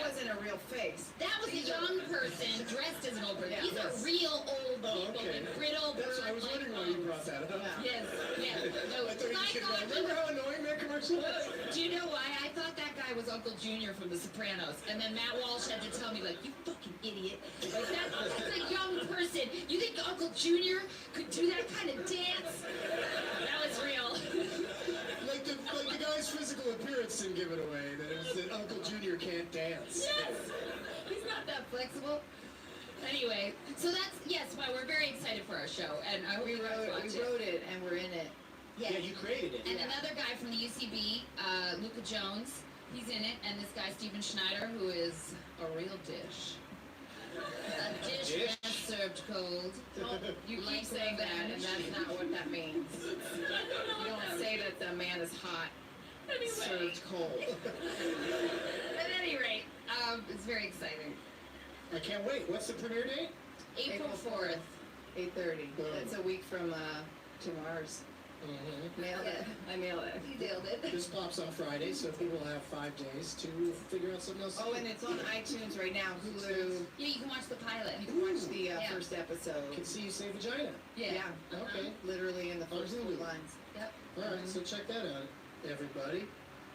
wasn't a real face.
That was a young person dressed as an old person. These are real old people with brittle.
I was wondering why you brought that up.
Yes, yes. No,
I thought you could remember how annoying that commercial was?
Do you know why? I thought that guy was Uncle Junior from The Sopranos, and then Matt Walsh had to tell me, like, you fucking idiot. Like, that's a young person. You think Uncle Junior could do that kind of dance? That was real.
Like the guy's physical appearance didn't give it away. That Uncle Junior can't dance.
Yes! He's not that flexible. Anyway, so that's, yes, why we're very excited for our show, and I hope
We
you guys watch it.
wrote it and we're in it.
Yeah, you created it.
And another guy from the UCB, Luca Jones, he's in it, and this guy, Steven Schneider, who is a real dish. A dish best served cold.
You keep
Like
saying that, and
revenge.
that's not what that means. You don't say that the man is hot, served cold.
At any rate, it's very exciting.
I can't wait. What's the premiere date?
April 4th.
8:30. That's a week from tomorrow's.
Mm-hmm.
Nailed it. I nailed it.
You nailed it.
This pops on Friday, so people have 5 days to figure out something else. to
Oh,
do.
and it's on iTunes right now. Hulu.
Yeah, you can watch the pilot.
You can watch the
Yeah.
first episode.
Can see you say vagina.
Yeah.
Okay.
Literally in the first
Hulu.
4 lines.
Yep.
All right, so check that out, everybody.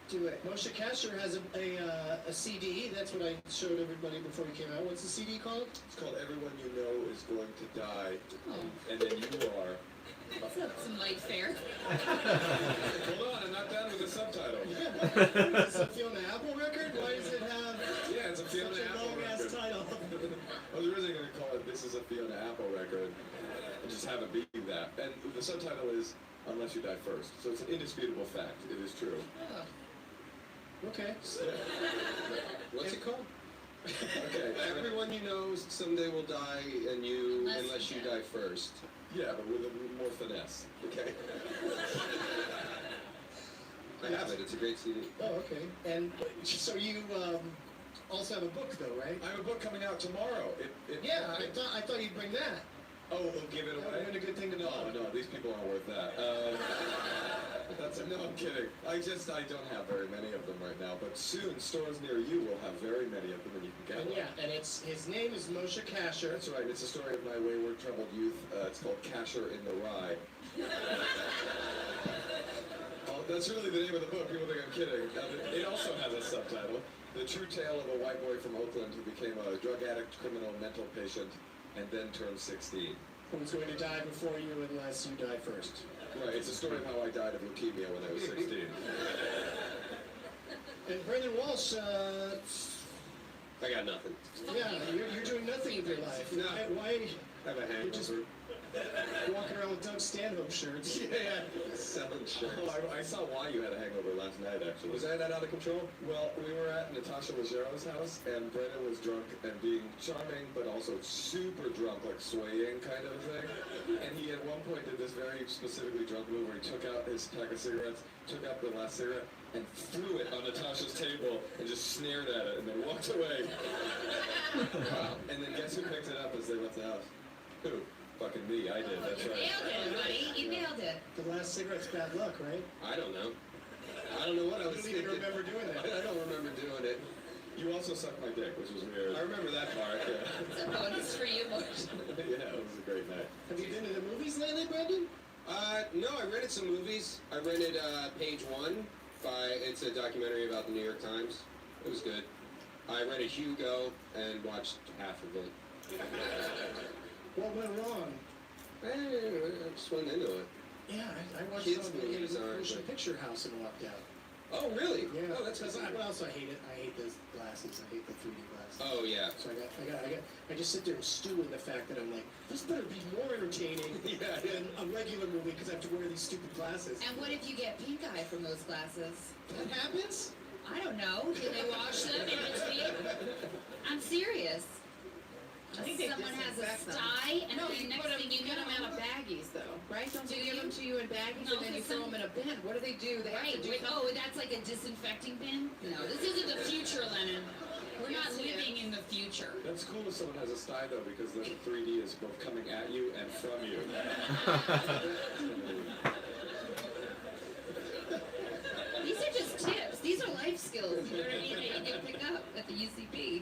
Do it.
Moshe Kasher has a CD. That's what I showed everybody before he came out. What's the CD called?
It's called Everyone You Know Is Going to Die,
Oh,
and then you are.
that's some light fare.
Hold on, I'm not done with the subtitle.
Yeah, it's a Fiona Apple record? Why does it have
Yeah, it's a Fiona
such a
Apple
long-ass
record.
title?
I was originally going to call it This Is a Fiona Apple Record, and just have it be that. And the subtitle is Unless You Die First. So it's an indisputable fact. It is true.
Oh.
Okay.
What's it called? Okay, everyone you know someday will die, and you,
Unless you
die first. Yeah, but with more finesse. Okay. I have it. It's a great CD.
Oh, okay. And so you also have a book, though, right?
I have a book coming out tomorrow.
Yeah, I thought you'd bring that.
Oh, they'll give it away?
That would've been a good thing to
No,
know.
no, these people aren't worth that. No, I'm kidding. I don't have very many of them right now, but soon stores near you will have very many of them, and you can get
And
one.
yeah, and his name is Moshe Kasher.
That's right. It's a story of my wayward, troubled youth. It's called Kasher in the Rye. Oh, that's really the name of the book. People think I'm kidding. It also has a subtitle: The True Tale of a White Boy from Oakland who became a drug addict, criminal, mental patient, and then turned 16.
Who's going to die before you unless you die first.
Right. It's a story of how I died of leukemia when I was 16.
And Brendan Walsh,
I got nothing.
yeah, you're doing nothing with your life.
No.
Why
I have a hangover.
just walking around with Doug Stanhope shirts?
Yeah, selling shirts. Oh, I saw why you had a hangover last night, actually. Was that out of control? Well, we were at Natasha Leggero's house, and Brendan was drunk and being charming, but also super drunk, like swaying kind of a thing. And he at one point did this very specifically drunk move where he took out his pack of cigarettes, took out the last cigarette, and threw it on Natasha's table and just sneered at it, and then walked away. Wow. And then guess who picked it up as they left the house? Who? Fucking me, I did, that's
You
right.
nailed it, buddy. You nailed it.
The last cigarette's bad luck, right?
I don't know. I don't know what I
I
was
don't even
thinking.
remember doing that.
I don't remember doing it. You also sucked my dick, which was weird. I remember that part, yeah.
It's a bonus for you, Marsh.
Yeah, it was a great night.
Have you been to the movies lately, Brendan?
No, I rented some movies. I rented Page One. It's a documentary about the New York Times. It was good. I rented Hugo and watched half of it.
What went wrong?
I just went into it.
Yeah, I watched
Kids
some of the
movies aren't,
Motion
but-
Picture House and walked out.
Oh, really?
Yeah.
Oh, that's
Because
good.
what else I hate it? I hate those glasses. I hate the 3D glasses.
Oh, yeah.
So I just sit there and stew in the fact that I'm like, this better be more entertaining
Yeah.
than a regular movie because I have to wear these stupid glasses.
And what if you get pink eye from those glasses?
That happens?
I don't know. Did they wash them in between? I'm serious.
I think they
Someone has a
disinfect them.
sty, and
No,
then
you
next
put them,
thing
you
you
get
know,
them out of baggies, though, right? Don't
Do
they give
you?
them to you in baggies
No,
and then you
'cause
throw
some-
them in a bin? What do they do? They have
right?
to do
Wait,
something.
oh, that's like a disinfecting bin? No, this isn't the future, Lennon. We're not
Yes, it
living
is.
in the future.
That's cool if someone has a sty though, because the 3D is both coming at you and from you.
These are just tips. These are life skills. You know what I mean? That you can pick up at the UCB.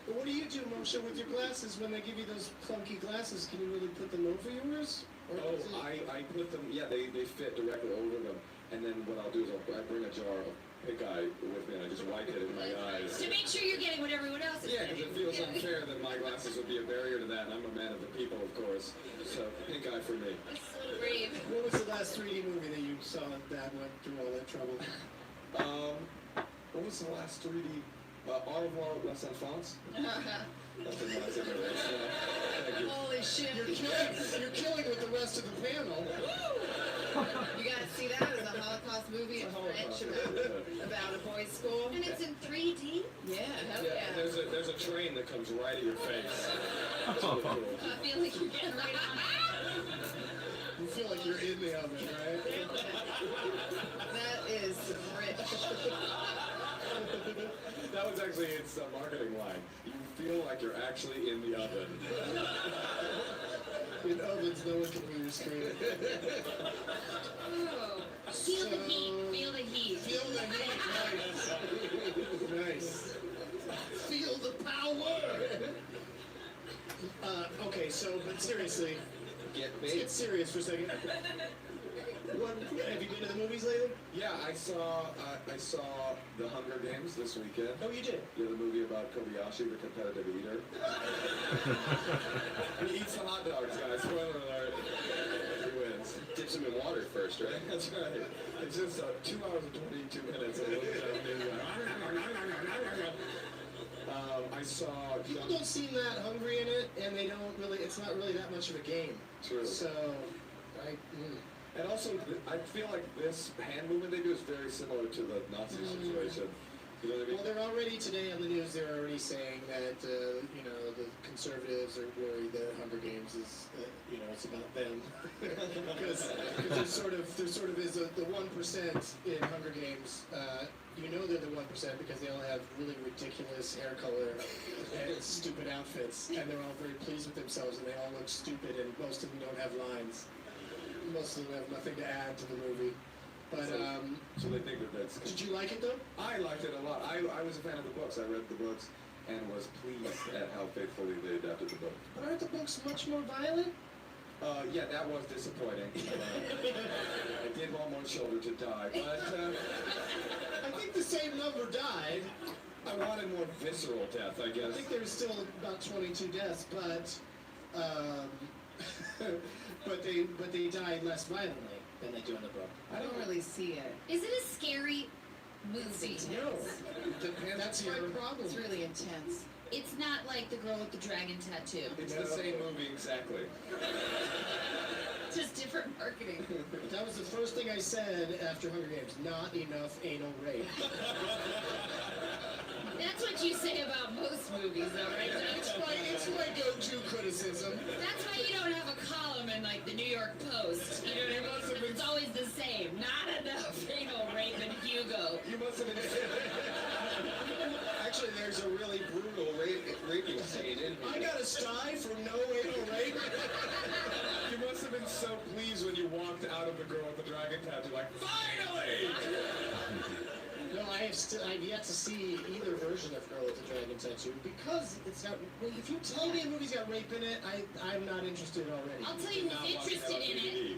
But what do you do, Moshe, with your glasses when they give you those clunky glasses? Can you really put them over yours? Or
Oh,
is it-
I put them, yeah, they fit directly over them. And then what I'll do is I bring a jar of pink eye with me and I just wipe it in my eyes.
To make sure you're getting what everyone else is
Yeah, because
getting.
it feels unfair that my glasses would be a barrier to that, and I'm a man of the people, of course. So, pink eye for me.
That's so brave.
What was the last 3D movie that you saw that went through all that trouble?
What was the last 3D? Au revoir, Les Enfants? That's a nice image. Thank you.
Holy shit.
You're killing with the rest of the panel.
You gotta see that as a Holocaust movie in French about a boys' school.
And it's in 3D?
Yeah, hell
Yeah,
yeah.
there's a train that comes right at your face. That's really cool.
I feel like you're getting right on it.
You feel like you're in the oven, right?
That is rich.
That was actually its marketing line. You feel like you're actually in the oven.
In ovens, no one can hear you screaming.
Oh. Feel the heat. Feel the heat.
Feel the heat. Nice. Nice. Feel the power. Okay, so, but seriously,
Get
let's get
baked.
serious for a second. Have you been to the movies lately?
Yeah, I saw The Hunger Games this weekend.
Oh, you did?
Yeah, the movie about Kobayashi, the competitive eater. He eats the hot dogs, guys. Spoiler alert. He wins.
Dips them in water first, right?
That's right. It's just 2 hours and 22 minutes of looking at me. I saw.
People don't seem that hungry in it, and they don't really. It's not really that much of a game.
True.
So,
And also, I feel like this hand movement they do is very similar to the Nazi situation. You know what I mean?
Well, they're already today on the news. They're already saying that the conservatives are worried that Hunger Games is, it's about them because there sort of is the 1% in Hunger Games. They're the 1% because they all have really ridiculous hair color and stupid outfits, and they're all very pleased with themselves, and they all look stupid, and most of them don't have lines. Most of them have nothing to add to the movie. But
So they think that that's.
did you like it though?
I liked it a lot. I was a fan of the books. I read the books and was pleased at how faithfully they adapted the book.
But aren't the books much more violent?
Yeah, that was disappointing. I did want more children to die, but
I think the same number died.
I wanted more visceral death, I
I
guess.
think there was still about 22 deaths, but but they died less violently than they do in the book.
I don't really see it.
Is it a scary movie?
No, that's my problem.
It's really intense.
It's not like the girl with the dragon tattoo.
It's the same movie exactly.
Just different marketing.
That was the first thing I said after Hunger Games. Not enough anal rape.
That's what you say about most movies, though, right?
It's my go-to criticism.
That's why you don't have a column in like the New York Post. You know what I mean? It's always the same. Not enough anal rape in Hugo.
You must have been.
Actually, there's a really brutal raping scene in
I
here.
got a sty for no anal rape.
You must have been so pleased when you walked out of the girl with the dragon tattoo, like, finally!
No, I've yet to see either version of Girl with the Dragon Tattoo because it's got. Well, if you tell me a movie's got rape in it, I'm not interested already.
I'll tell you who's interested in it.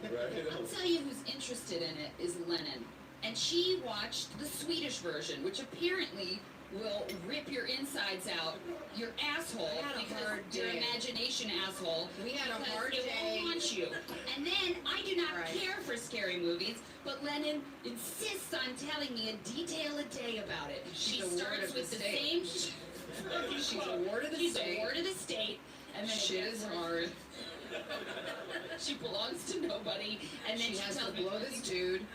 I'll tell you who's interested in it is Lennon. And she watched the Swedish version, which apparently will rip your insides out, your asshole,
I had a
because
hard
your
day.
imagination asshole.
We had a
because
hard
it
day.
will haunt you. And then I do not
Right.
care for scary movies, but Lennon insists on telling me a detail a day about it. She
She's a ward
starts
of the
with the
state.
same.
She's a ward of the
She's
state.
a ward of the state, and then
Shit
it gets
is
worse.
hard.
She belongs to nobody, and then
She has
tells
to
me
blow this dude.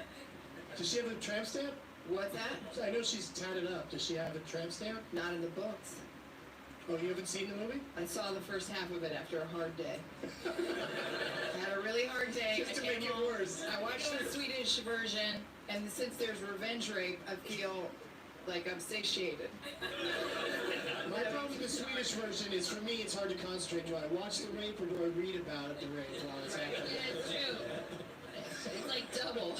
Does she have a tramp stamp?
What's that?
I know she's tatted up. Does she have a tramp stamp?
Not in the books.
Oh, you haven't seen the movie?
I saw the first half of it after a hard day. I had a really hard day.
Just to
I came
make it
home,
worse.
I watched the Swedish version, and since there's revenge rape, I feel like I'm satiated.
My problem with the Swedish version is, for me, it's hard to concentrate. Do I watch the rape or do I read about the rape while it's happening?
Yeah, it's true. It's like double.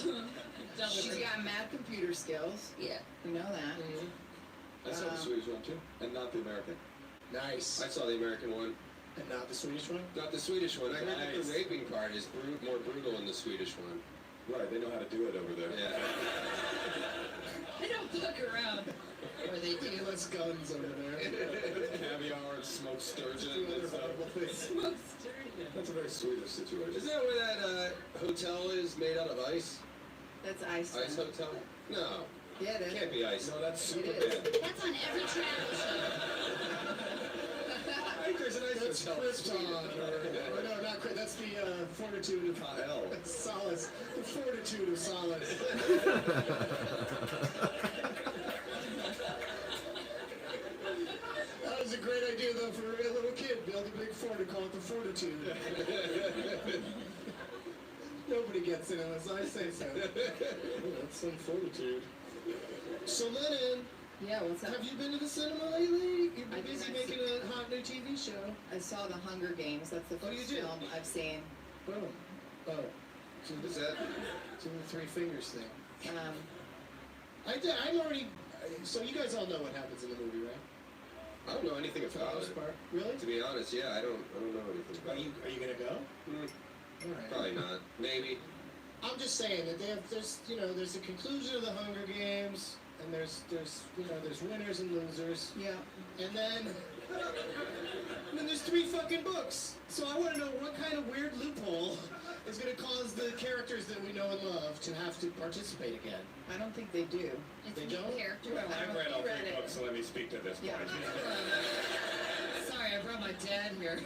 Double.
She's got mad computer skills.
Yeah.
We know that.
I saw the Swedish one too, and not the American.
Nice.
I saw the American one.
And not the Swedish one?
Not the Swedish one. I heard that
Nice.
the raping part is more brutal in the Swedish one.
Right, they know how to do it over there.
Yeah.
They don't fuck around. Or they do.
Less guns over there.
Caviar and smoked sturgeon.
Do other
and stuff.
horrible things.
Smoke sturgeon.
That's a very Swedish situation.
Isn't that where that hotel is made out of ice?
That's ice.
Ice hotel? No.
Yeah,
It can't be ice.
No, that's super
It is.
bad.
That's on every travel show.
I think there's an ice
That's
hotel.
Krypton, or no, not Krypton. That's the fortitude of
Hell.
Solace. The fortitude of Solace. That was a great idea, though, for a little kid. Build a big fort and call it the Fortitude. Nobody gets it unless I say so. Oh, that's some fortitude. So, Lennon,
Yeah, what's up?
have you been to the cinema lately? You've
I
been
did
busy
not
making a hot new TV show.
I saw The Hunger Games. That's the
Oh, you
first
did?
film I've seen.
Boom. Oh. So
What's that?
Two and three fingers thing. I'm already. So you guys all know what happens in the movie, right?
I don't know anything
For the
about
most
it.
part. Really?
To be honest, yeah, I don't know anything
Are
about it.
you gonna go? All right.
Probably not. Maybe.
I'm just saying that there's a conclusion of the Hunger Games, and there's winners and losers,
Yeah.
and then there's 3 fucking books. So I want to know what kind of weird loophole is gonna cause the characters that we know and love to have to participate again.
I don't think they do.
It's
They
a new
don't?
character.
Well, I've read all
You read
3
it.
books, so let me speak to this
Yeah.
point.
Sorry, I brought my dad here.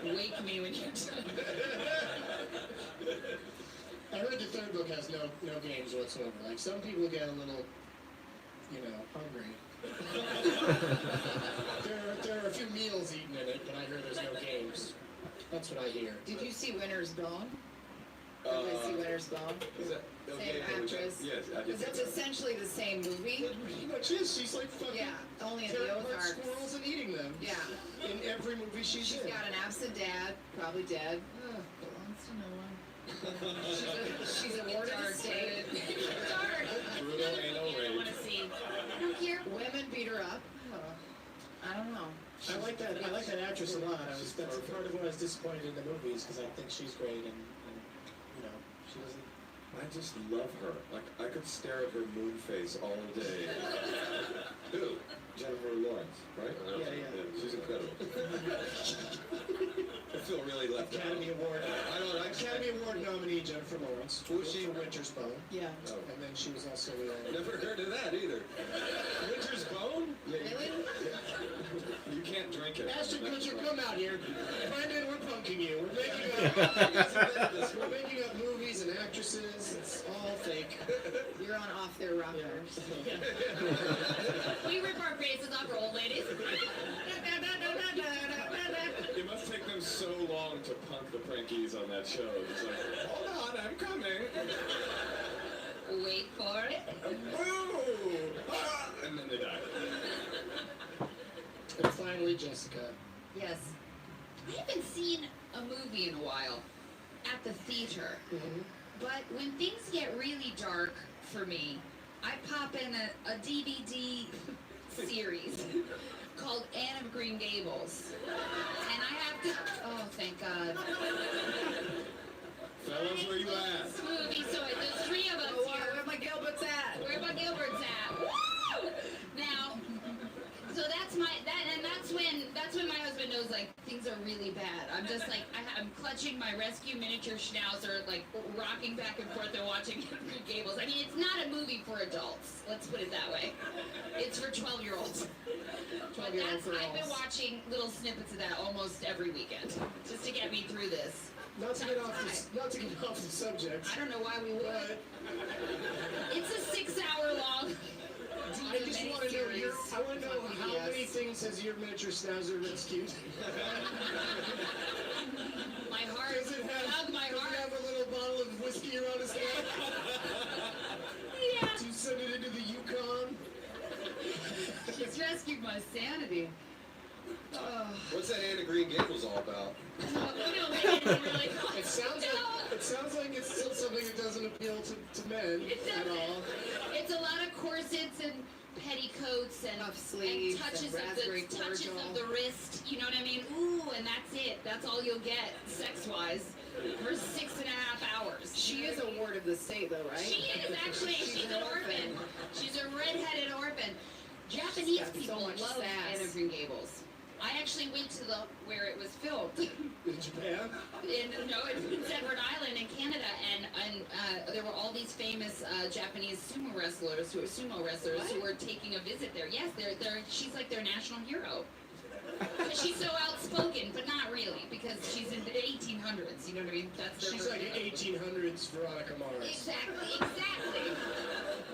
Wake me when you're done.
I heard the 3rd book has no games whatsoever. Like, some people get a little, hungry. there are a few meals eaten in it, but I hear there's no games. That's what I hear.
Did you see Winter's Bone? Everybody see Winter's Bone?
Is that
Same actress.
Yes, I did.
Because it's essentially the same movie.
It pretty much is. She's like fucking
Yeah, only in the
tearing apart
Ozarks.
squirrels and eating them.
Yeah.
In every movie she's
She's
in.
got an absent dad, probably dead.
Belongs to no one.
She's a ward of the state.
Dark.
Brutal anal
I don't
rape.
want to see. I don't care.
Women beat her up. I don't know.
I like that actress a lot. That's part of what I was disappointed in the movies, because I think she's great, and she doesn't.
I just love her. Like, I could stare at her moon face all day.
Who?
Jennifer Lawrence, right?
Yeah.
She's incredible.
I feel really left out.
Academy Award.
I
Academy Award nominee Jennifer Lawrence.
Who was she?
For Winter's Bone.
Yeah.
Oh.
And then she was also
Never heard of that either.
Winter's Bone?
yeah,
Really?
You can't drink it.
Ashton Kutcher, come out here. Brendan, we're punking you. We're making up movies and actresses. It's all fake.
You're on Off Their Rockers.
We rip our faces off for old ladies.
It must take them so long to punk the Prankies on that show. It's like, hold on, I'm coming.
Wait for it.
Boo! Ah! And then they die.
And finally, Jessica.
Yes. I haven't seen a movie in a while at the theater. But when things get really dark for me, I pop in a DVD series called Anne of Green Gables. And I have to... Oh, thank God.
Fellas, where you at?
This movie, so there's 3 of us
Oh,
here.
where my Gilbert's at?
Where my Gilbert's at? Woo! Now, so that's when my husband knows, like, things are really bad. I'm just like, I'm clutching my rescue miniature schnauzer, like, rocking back and forth and watching Green Gables. I mean, it's not a movie for adults. Let's put it that way. It's for 12-year-olds.
12-year-old
I've been
girls.
watching little snippets of that almost every weekend, just to get me through this.
Not to get off the subject.
I don't know why we would.
But
It's a 6-hour long.
I just want to know how many things has your miniature schnauzer rescued?
My heart.
Does it have
my
does
heart.
it have a little bottle of whiskey around his neck?
Yeah.
Do you send it into the Yukon?
She's rescued my sanity.
What's that Anne of Green Gables all about?
We don't make anything really fun.
It sounds like it's still something that doesn't appeal to men at all.
It's a lot of corsets and petticoats and
Puff sleeves
and touches
and raspberry
of
cordial.
the wrist. You know what I mean? Ooh, and that's it. That's all you'll get sex-wise for 6.5 hours.
She is a ward of the state, though, right?
She is actually. She's an orphan. She's a redheaded orphan. Japanese
got so
people
much
love
sass.
Anne of Green Gables. I actually went to where it was filmed.
In Japan?
in Edward Island in Canada, and there were all these famous Japanese sumo wrestlers who were taking a visit there. Yes, she's like their national hero. She's so outspoken, but not really, because she's in the 1800s. You know what I mean? That's their
She's like an 1800s Veronica Mars.
Exactly.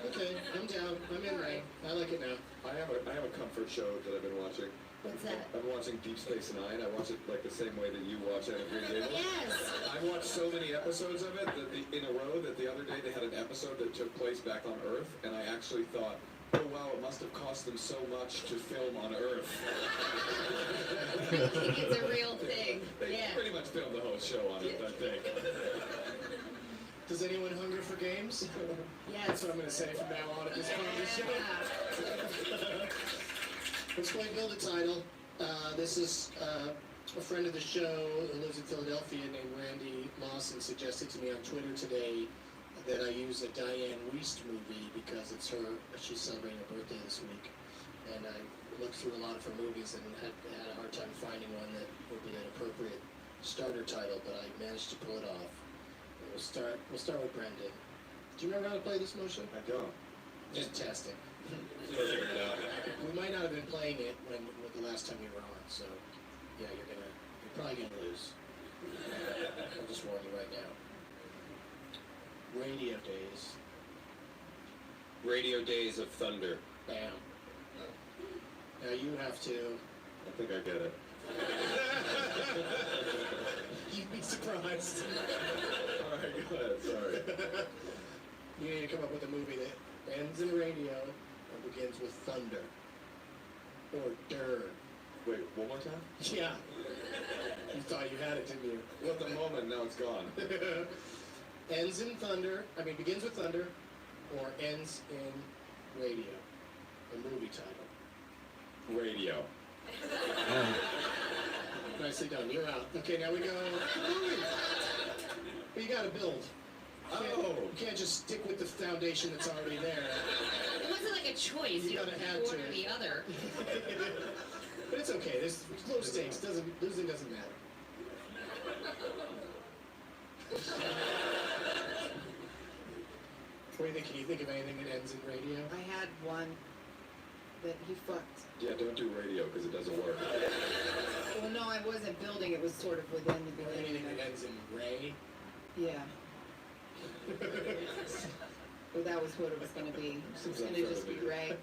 Okay, I'm down. I'm in there. I like it now.
I have a comfort show that I've been watching.
What's that?
I'm watching Deep Space Nine. I watch it like the same way that you watch Anne of Green Gables.
Yes.
I watched so many episodes of it in a row that the other day they had an episode that took place back on Earth, and I actually thought, oh wow, it must have cost them so much to film on Earth.
It's a real thing.
They
Yeah.
pretty much filmed the whole show on it, I think.
Does anyone hunger for games?
Yes.
That's what I'm going to say from now on at this point of the show. Let's play Build a Title. This is a friend of the show who lives in Philadelphia named Randy Lawson suggested to me on Twitter today that I use a Diane Wiest movie because she's celebrating her birthday this week. And I looked through a lot of her movies and had a hard time finding one that would be an appropriate starter title, but I managed to pull it off. We'll start with Brendan. Do you remember how to play this motion?
I don't.
Just testing.
Figure it out.
We might not have been playing it when the last time you were on, so yeah, you're probably gonna lose. I'll just warn you right now. Radio Days.
Radio Days of Thunder.
Bam. Now you have to.
I think I get it.
You'd be surprised.
Alright, go ahead, sorry.
You need to come up with a movie that ends in radio and begins with thunder. Or dir.
Wait, one more time?
Yeah. You thought you had it, didn't you?
Well, at the moment, now it's gone.
Ends in thunder, begins with thunder, or ends in radio. A movie title.
Radio.
Nicely done, you're out. Okay, now we go. Movie. But you gotta build. You can't just stick with the foundation that's already there.
It wasn't like a choice.
You gotta add to
one or
it.
the other.
But it's okay, there's low stakes, losing doesn't matter. What do you think? Can you think of anything that ends in radio?
I had one that he fucked.
Yeah, don't do radio because it doesn't work.
Well, no, I wasn't building. It was sort of within the
Or
beginning.
anything that ends in ray?
Yeah. Well, that was what it was going to be. It was going to just be Ray.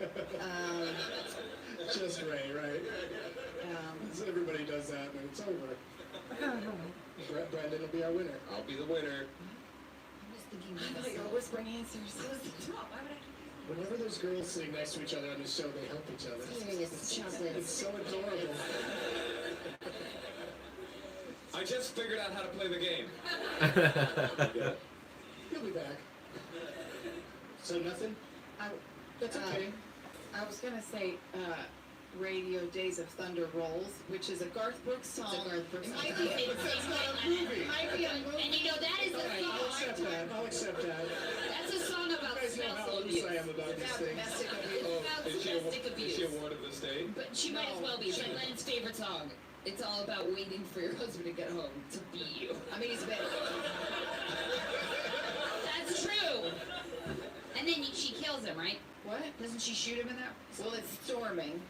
Just Ray, right? So everybody does that, and it's over. Brendan will be our winner.
I'll be the winner.
I'm just thinking
I
of
thought
a
you
song.
were whispering answers.
Whenever there's girls sitting next to each other on the show, they help each other.
Serious chocolate.
It's so adorable.
I just figured out how to play the game.
He'll be back. So nothing? That's okay.
I was going to say Radio Days of Thunder Rolls, which is a Garth Brooks song.
It's a Garth Brooks
It
song.
might be
It's not a movie.
It might be a movie.
And you know, that is
All right, I'll
a
accept
song.
that. I'll accept that.
That's a song about
You guys know how
spousal
loose
abuse.
I am about these
About
things.
domestic abuse.
About
Is she
domestic
is
abuse.
she awarded the state?
But she might as well be. It's like Lennon's favorite song. It's all about waiting for your husband to get home to beat you.
I mean, he's been.
That's true. And then she kills him, right?
What?
Doesn't she shoot him in that?
Well, it's storming.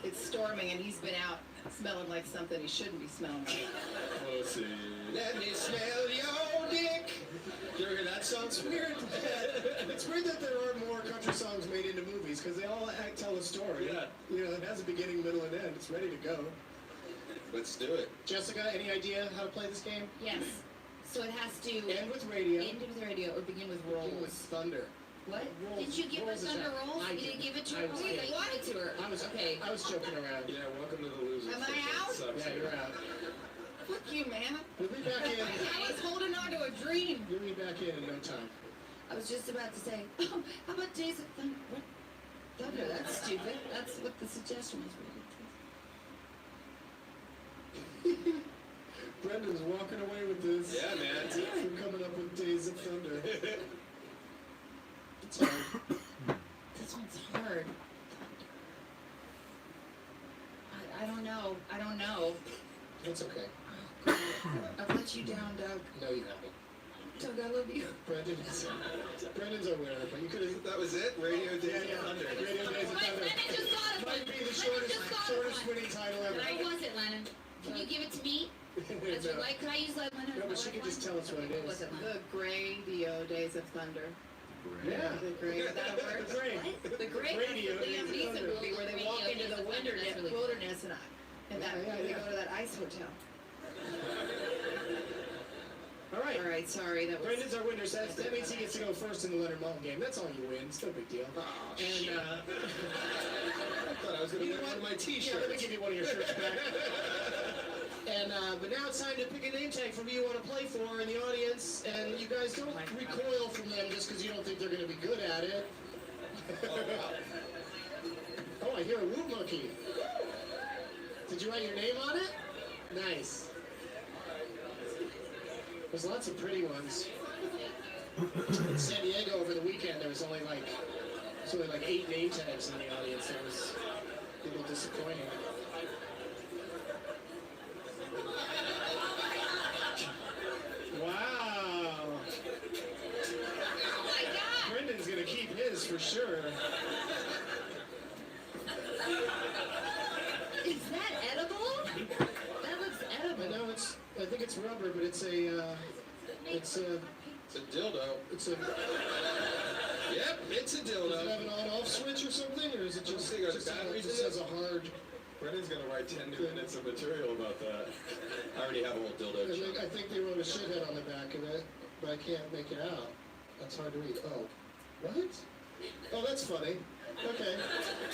It's storming, and he's been out smelling like something he shouldn't be smelling like.
Pussy.
Let me smell
So it's weird that there are more country songs made into movies because they all tell a story.
Yeah.
You know, it has a beginning, middle, and end. It's ready to go.
Let's do it.
Jessica, any idea how to play this game?
Yes. So it has to
End with radio.
end with radio or begin with
Begin with
rolls.
thunder.
What?
Rolls-
Did you give her
rolls is
thunder
that-
rolls?
I
You
did.
didn't give it to
I
her?
was
Oh, you
kidding.
gave it to her.
I was joking around.
Yeah, welcome to the losers.
Am I
section.
out?
Sucks.
Yeah, you're out.
Fuck you, man.
We'll be back in.
I was holding on to a dream.
You'll be back in no time.
I was just about to say, oh, how about Days of Thunder? What? Thunder, that's stupid. That's what the suggestion was.
Brendan's walking away with this.
Yeah, man.
From coming up with Days of Thunder. It's hard.
This one's hard. I don't know. I don't know.
It's okay.
I've let you down, Doug.
No, you haven't.
Doug, I love you.
Brendan's aware, but you could have.
That was it? Radio Days
Yeah,
of Thunder.
Radio Days of
Wait,
Thunder.
Lennon just thought of
Might
one.
be the
Lennon just thought of
shortest
one.
winning title ever.
What was it, Lennon? Can you give it to me? That's
No.
your like. Could I use that, Lennon?
No, but she could just tell us what it
What was
is.
it, Lennon?
The Radio Days of Thunder.
Yeah.
The Gray, that works.
Great.
The Gray,
Radio
that's the Liam
Days of
Neeson
Thunder.
movie where they walk into the
That's really cool.
wilderness and that
Yeah,
they
yeah.
go to that ice hotel.
All right.
All right, sorry, that was.
Brendan's our winner. So that means he gets to go first in the Leonard Maltin game. That's all you win. It's no big deal.
Oh,
And
shit. I thought I was going
you
to
know
win
what?
one of my
Yeah, let me
t-shirts.
give you one of your shirts back. And but now it's time to pick a name tag from who you want to play for in the audience. And you guys don't recoil from them just because you don't think they're going to be good at it. Oh, I hear a woot monkey. Did you write your name on it? Nice. There's lots of pretty ones. In San Diego over the weekend, there was only like 8 name tags in the audience. That was a little disappointing. Wow.
Oh my God!
Brendan's gonna keep his for sure.
Is that edible? That looks edible.
I know I think it's rubber, but it's a
It's a dildo. Yep, it's a
Does it have
dildo.
an on-off switch or something, or is it just
think it
just
batteries
just
in it?
has a hard?
Brendan's gonna write 10 new minutes of material about that.
I already have a whole dildo joke.
I think they wrote a shithead on the back of it, but I can't make it out. That's hard to read. Oh, what? Oh, that's funny. Okay,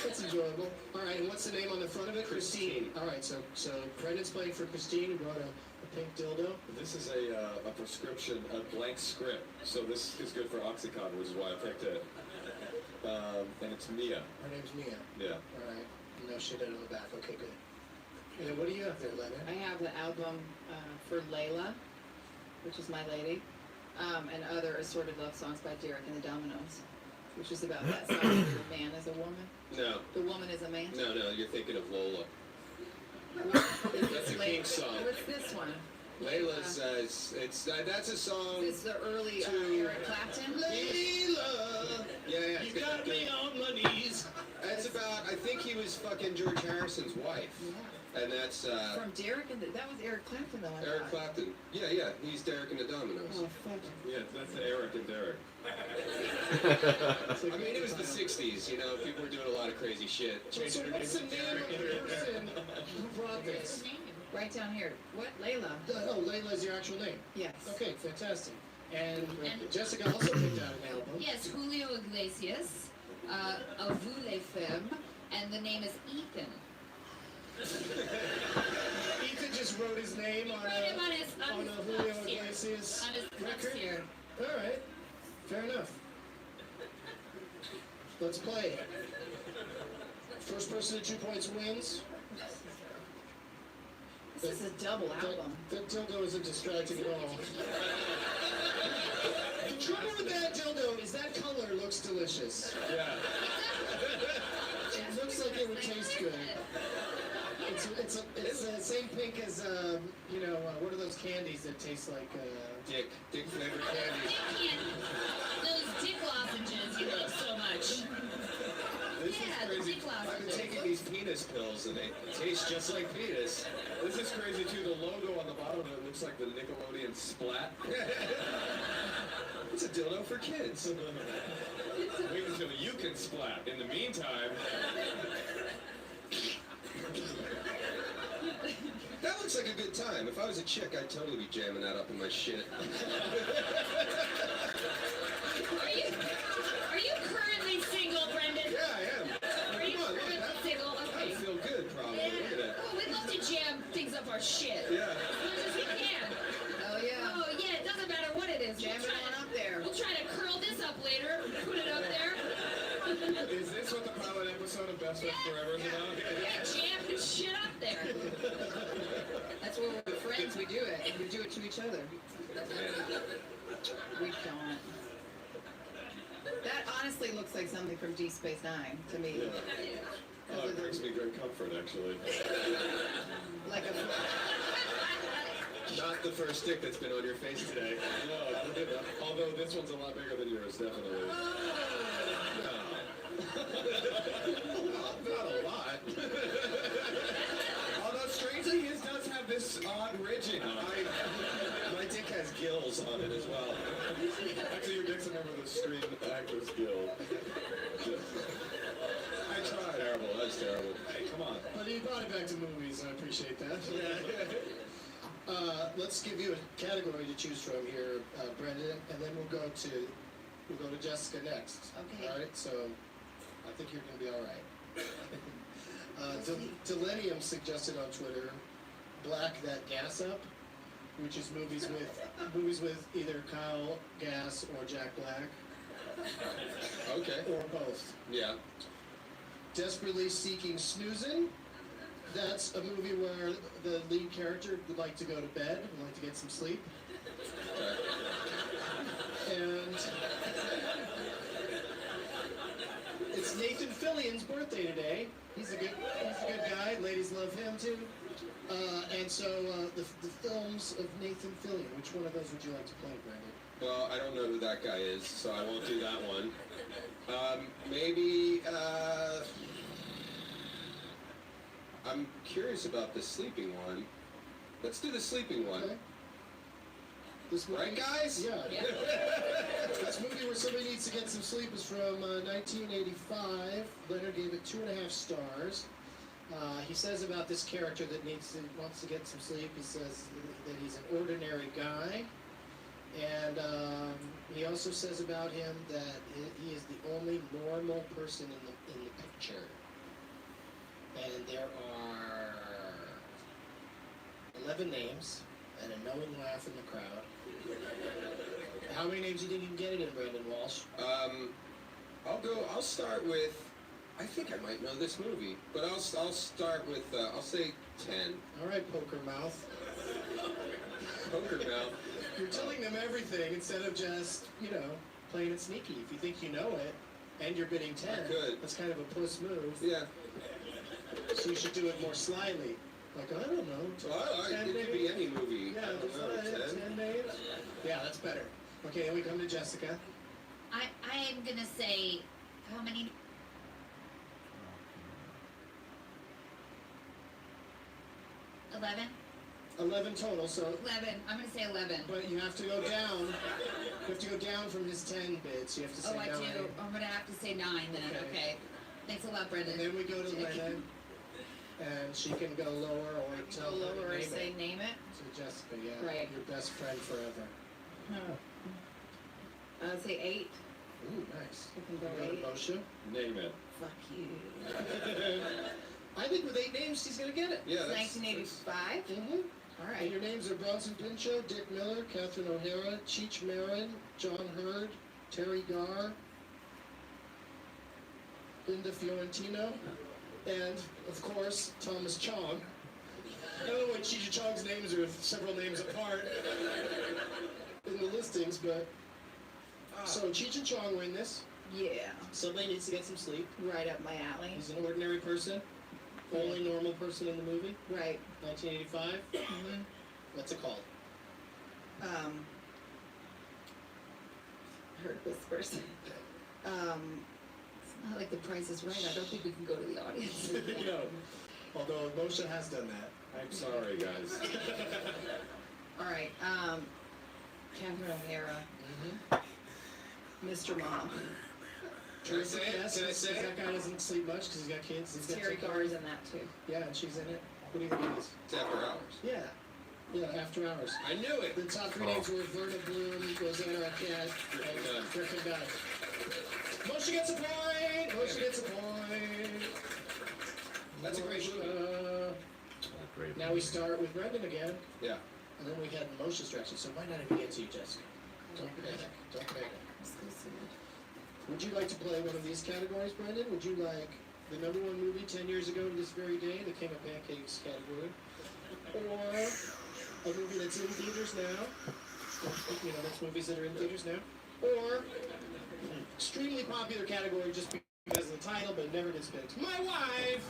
that's enjoyable. All right, and what's the name on the front of it?
Christine.
All right, so Brendan's playing for Christine, who brought a pink dildo.
This is a prescription, a blank script. So this is good for Oxycontin, which is why I picked it. And it's Mia.
Her name's Mia.
Yeah.
All right, no shithead on the back. Okay, good. And then what do you have there, Leonard?
I have the album for Layla, which is my lady, and other assorted love songs by Derek and the Dominoes, which is about that song where the man is a woman,
No,
the woman is a man.
no, you're thinking of Lola.
That's
a Kinks song.
What's this one?
Layla's, that's a song.
This is the early
To-
Eric Clapton.
Layla! Yeah,
You got me on my knees.
That's about, I think he was fucking George Harrison's wife.
Yeah.
And that's,
From Derek and that was Eric Clapton though. I
Eric
thought.
Clapton. Yeah, he's Derek and the Dominoes.
Oh fuck.
Yeah, that's Eric and Derek.
I mean, it was the 60s, you know, people were doing a lot of crazy shit.
So
Changing their
what's
names
the
to
name
Derek
of
and
the person who brought this?
Right down here. What? Layla.
Oh, Layla is your actual name.
Yes.
Okay, fantastic. And
And-
Jessica also picked out an album.
Yes, Julio Iglesias, A Vous les Femmes, and the name is Ethan.
Ethan just wrote his name on
Wrote him on his
a Julio
cuffs here.
Iglesias
On his cuffs
record.
here.
All right, fair enough. Let's play. First person to 2 points wins.
This is a double album.
That dildo isn't distracting at all. The trouble with that dildo is that color looks delicious.
Yeah.
It looks like it would taste good. It's the same pink as what are those candies that taste like
Dick flavored candy.
Those dick lozenges you like so much.
This
Yeah,
is
the
crazy.
dick
I've been
lozenges.
taking these penis pills and they taste just like penis.
This is crazy too. The logo on the bottom of it looks like the Nickelodeon Splat. It's a dildo for kids.
Wait until you can splat. In the meantime,
That looks like a good time. If I was a chick, I'd totally be jamming that up in my shit.
Are you currently single, Brendan?
Yeah, I am.
Are you
Come on, look at
currently
that.
single?
I
Okay.
feel good, probably. Look at that.
Oh, we'd love to jam things up our shit.
Yeah.
As much as we can.
Oh yeah.
Oh, yeah, it doesn't matter what it is.
Jam it on up there.
We'll try to curl this up later, put it up there.
is this what the pilot episode of Best Friends Forever is about?
Yeah, jam this shit up there.
That's where we're friends. We do it. And we do it to each other. We don't. That honestly looks like something from Deep Space Nine to me.
Oh, it brings me great comfort, actually.
Like a.
Not the first stick that's been on your face today.
No, although this one's a lot bigger than yours, definitely.
Not a lot. Although strangely, his does have this odd ridging on it.
My dick has gills on it as well. Actually, your dick's a member of the Screen Actors Guild. I tried. Terrible. That's terrible.
Hey, come on.
But you brought it back to movies, and I appreciate that. Let's give you a category to choose from here, Brendan, and then we'll go to Jessica next.
Okay.
All right. So I think you're going to be all right. Delenium suggested on Twitter, "Black That Gas Up," which is movies with either Kyle Gass or Jack Black,
Okay.
or both.
Yeah.
Desperately Seeking Snoozin'. That's a movie where the lead character would like to go to bed, would like to get some sleep.
Okay.
And it's Nathan Fillion's birthday today. He's a good guy. Ladies love him too. And so the films of Nathan Fillion. Which one of those would you like to play, Brandon?
Well, I don't know who that guy is, so I won't do that one. Maybe, I'm curious about the sleeping one. Let's do the sleeping one.
Okay. This movie,
Right, guys?
Yeah. This movie where somebody needs to get some sleep is from 1985. Leonard gave it 2.5 stars. He says about this character that wants to get some sleep. He says that he's an ordinary guy, and he also says about him that he is the only normal person in the picture. And there are 11 names and a knowing laugh in the crowd. How many names do you think you can get it in, Brandon Walsh?
I'll start with, I think I might know this movie, but I'll start with, I'll say 10.
All right, Poker Mouth.
Poker Mouth.
You're telling them everything instead of just, playing it sneaky. If you think you know it and you're bidding 10,
I could.
that's kind of a puss move.
Yeah.
So you should do it more slyly. Like, I don't know.
Well,
10
it could be any movie.
Yeah,
I don't know,
10 names. Yeah, that's better. Okay, then we come to Jessica.
I am gonna say, how many? 11?
11 total, so
11. I'm gonna say 11.
but you have to go down. You have to go down from his 10 bids. You have to say
Oh, I
9.
do. I'm gonna have to say 9 then.
Okay.
Okay. Thanks a lot, Brendan.
And then we go to Lena, and she can go lower or tell
Go
her to
lower or
name
say
it.
name it.
So Jessica, yeah,
Right.
your best friend forever.
I'd say 8.
Ooh, nice.
You can go
You
8.
to Moshe?
Name it.
Fuck you.
I think with 8 names, she's gonna get it.
Yeah,
It's
that's
1985.
Mm-hmm.
All
And
right.
your names are Bronson Pinchot, Dick Miller, Catherine O'Hara, Cheech Marin, John Hurd, Terry Garr, Linda Fiorentino, and, of course, Thomas Chong. I don't know why Cheech and Chong's names are several names apart in the listings, but... So Cheech and Chong win this.
Yeah.
Somebody needs to get some sleep.
Right up my alley.
He's an ordinary person. Only normal person in the movie.
Right.
1985.
Mm-hmm.
What's it called?
Heard whispers.
It's not like the price is right. I don't think we can go to the audience.
No. Although Moshe has done that.
I'm sorry, guys.
All right. Catherine O'Hara.
Mm-hmm.
Mr. Mom.
Can I say it?
Yes,
Can I
because
say it?
that guy doesn't sleep much because he's got kids. He's got
Terry
two
Garr's
kids.
in that too.
Yeah, and she's in it. What do you think it is?
It's After Hours.
Yeah. Yeah, After Hours.
I knew it.
The top three names were Verna Bloom, Rosanna Arquette, and Griffin Dunn. Moshe gets a point! Moshe gets a point!
That's a great movie.
Great.
Now we start with Brendan again,
Yeah.
and then we had Moshe's direction, so why not even get to you, Jessica? Don't panic. Don't panic. Would you like to play one of these categories, Brendan? Would you like the #1 movie 10 years ago to this very day, the King of Pancakes category? Or a movie that's in theaters now? You know, that's movies that are in theaters now. Or extremely popular category just because of the title, but never gets picked. My Wife!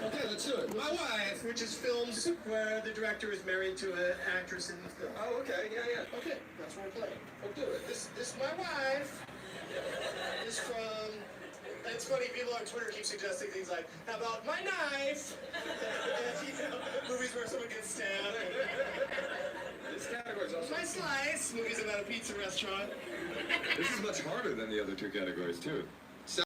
Okay, let's do it.
My Wife, which is films where the director is married to an actress in the film.
Oh, okay, yeah.
Okay, that's what we're playing.
We'll do it.
This My Wife is from. It's funny, people on Twitter keep suggesting things like, how about my knife? And, you know, movies where someone gets stabbed.
This category's also...
My Slice, movies about a pizza restaurant.
This is much harder than the other two categories, too.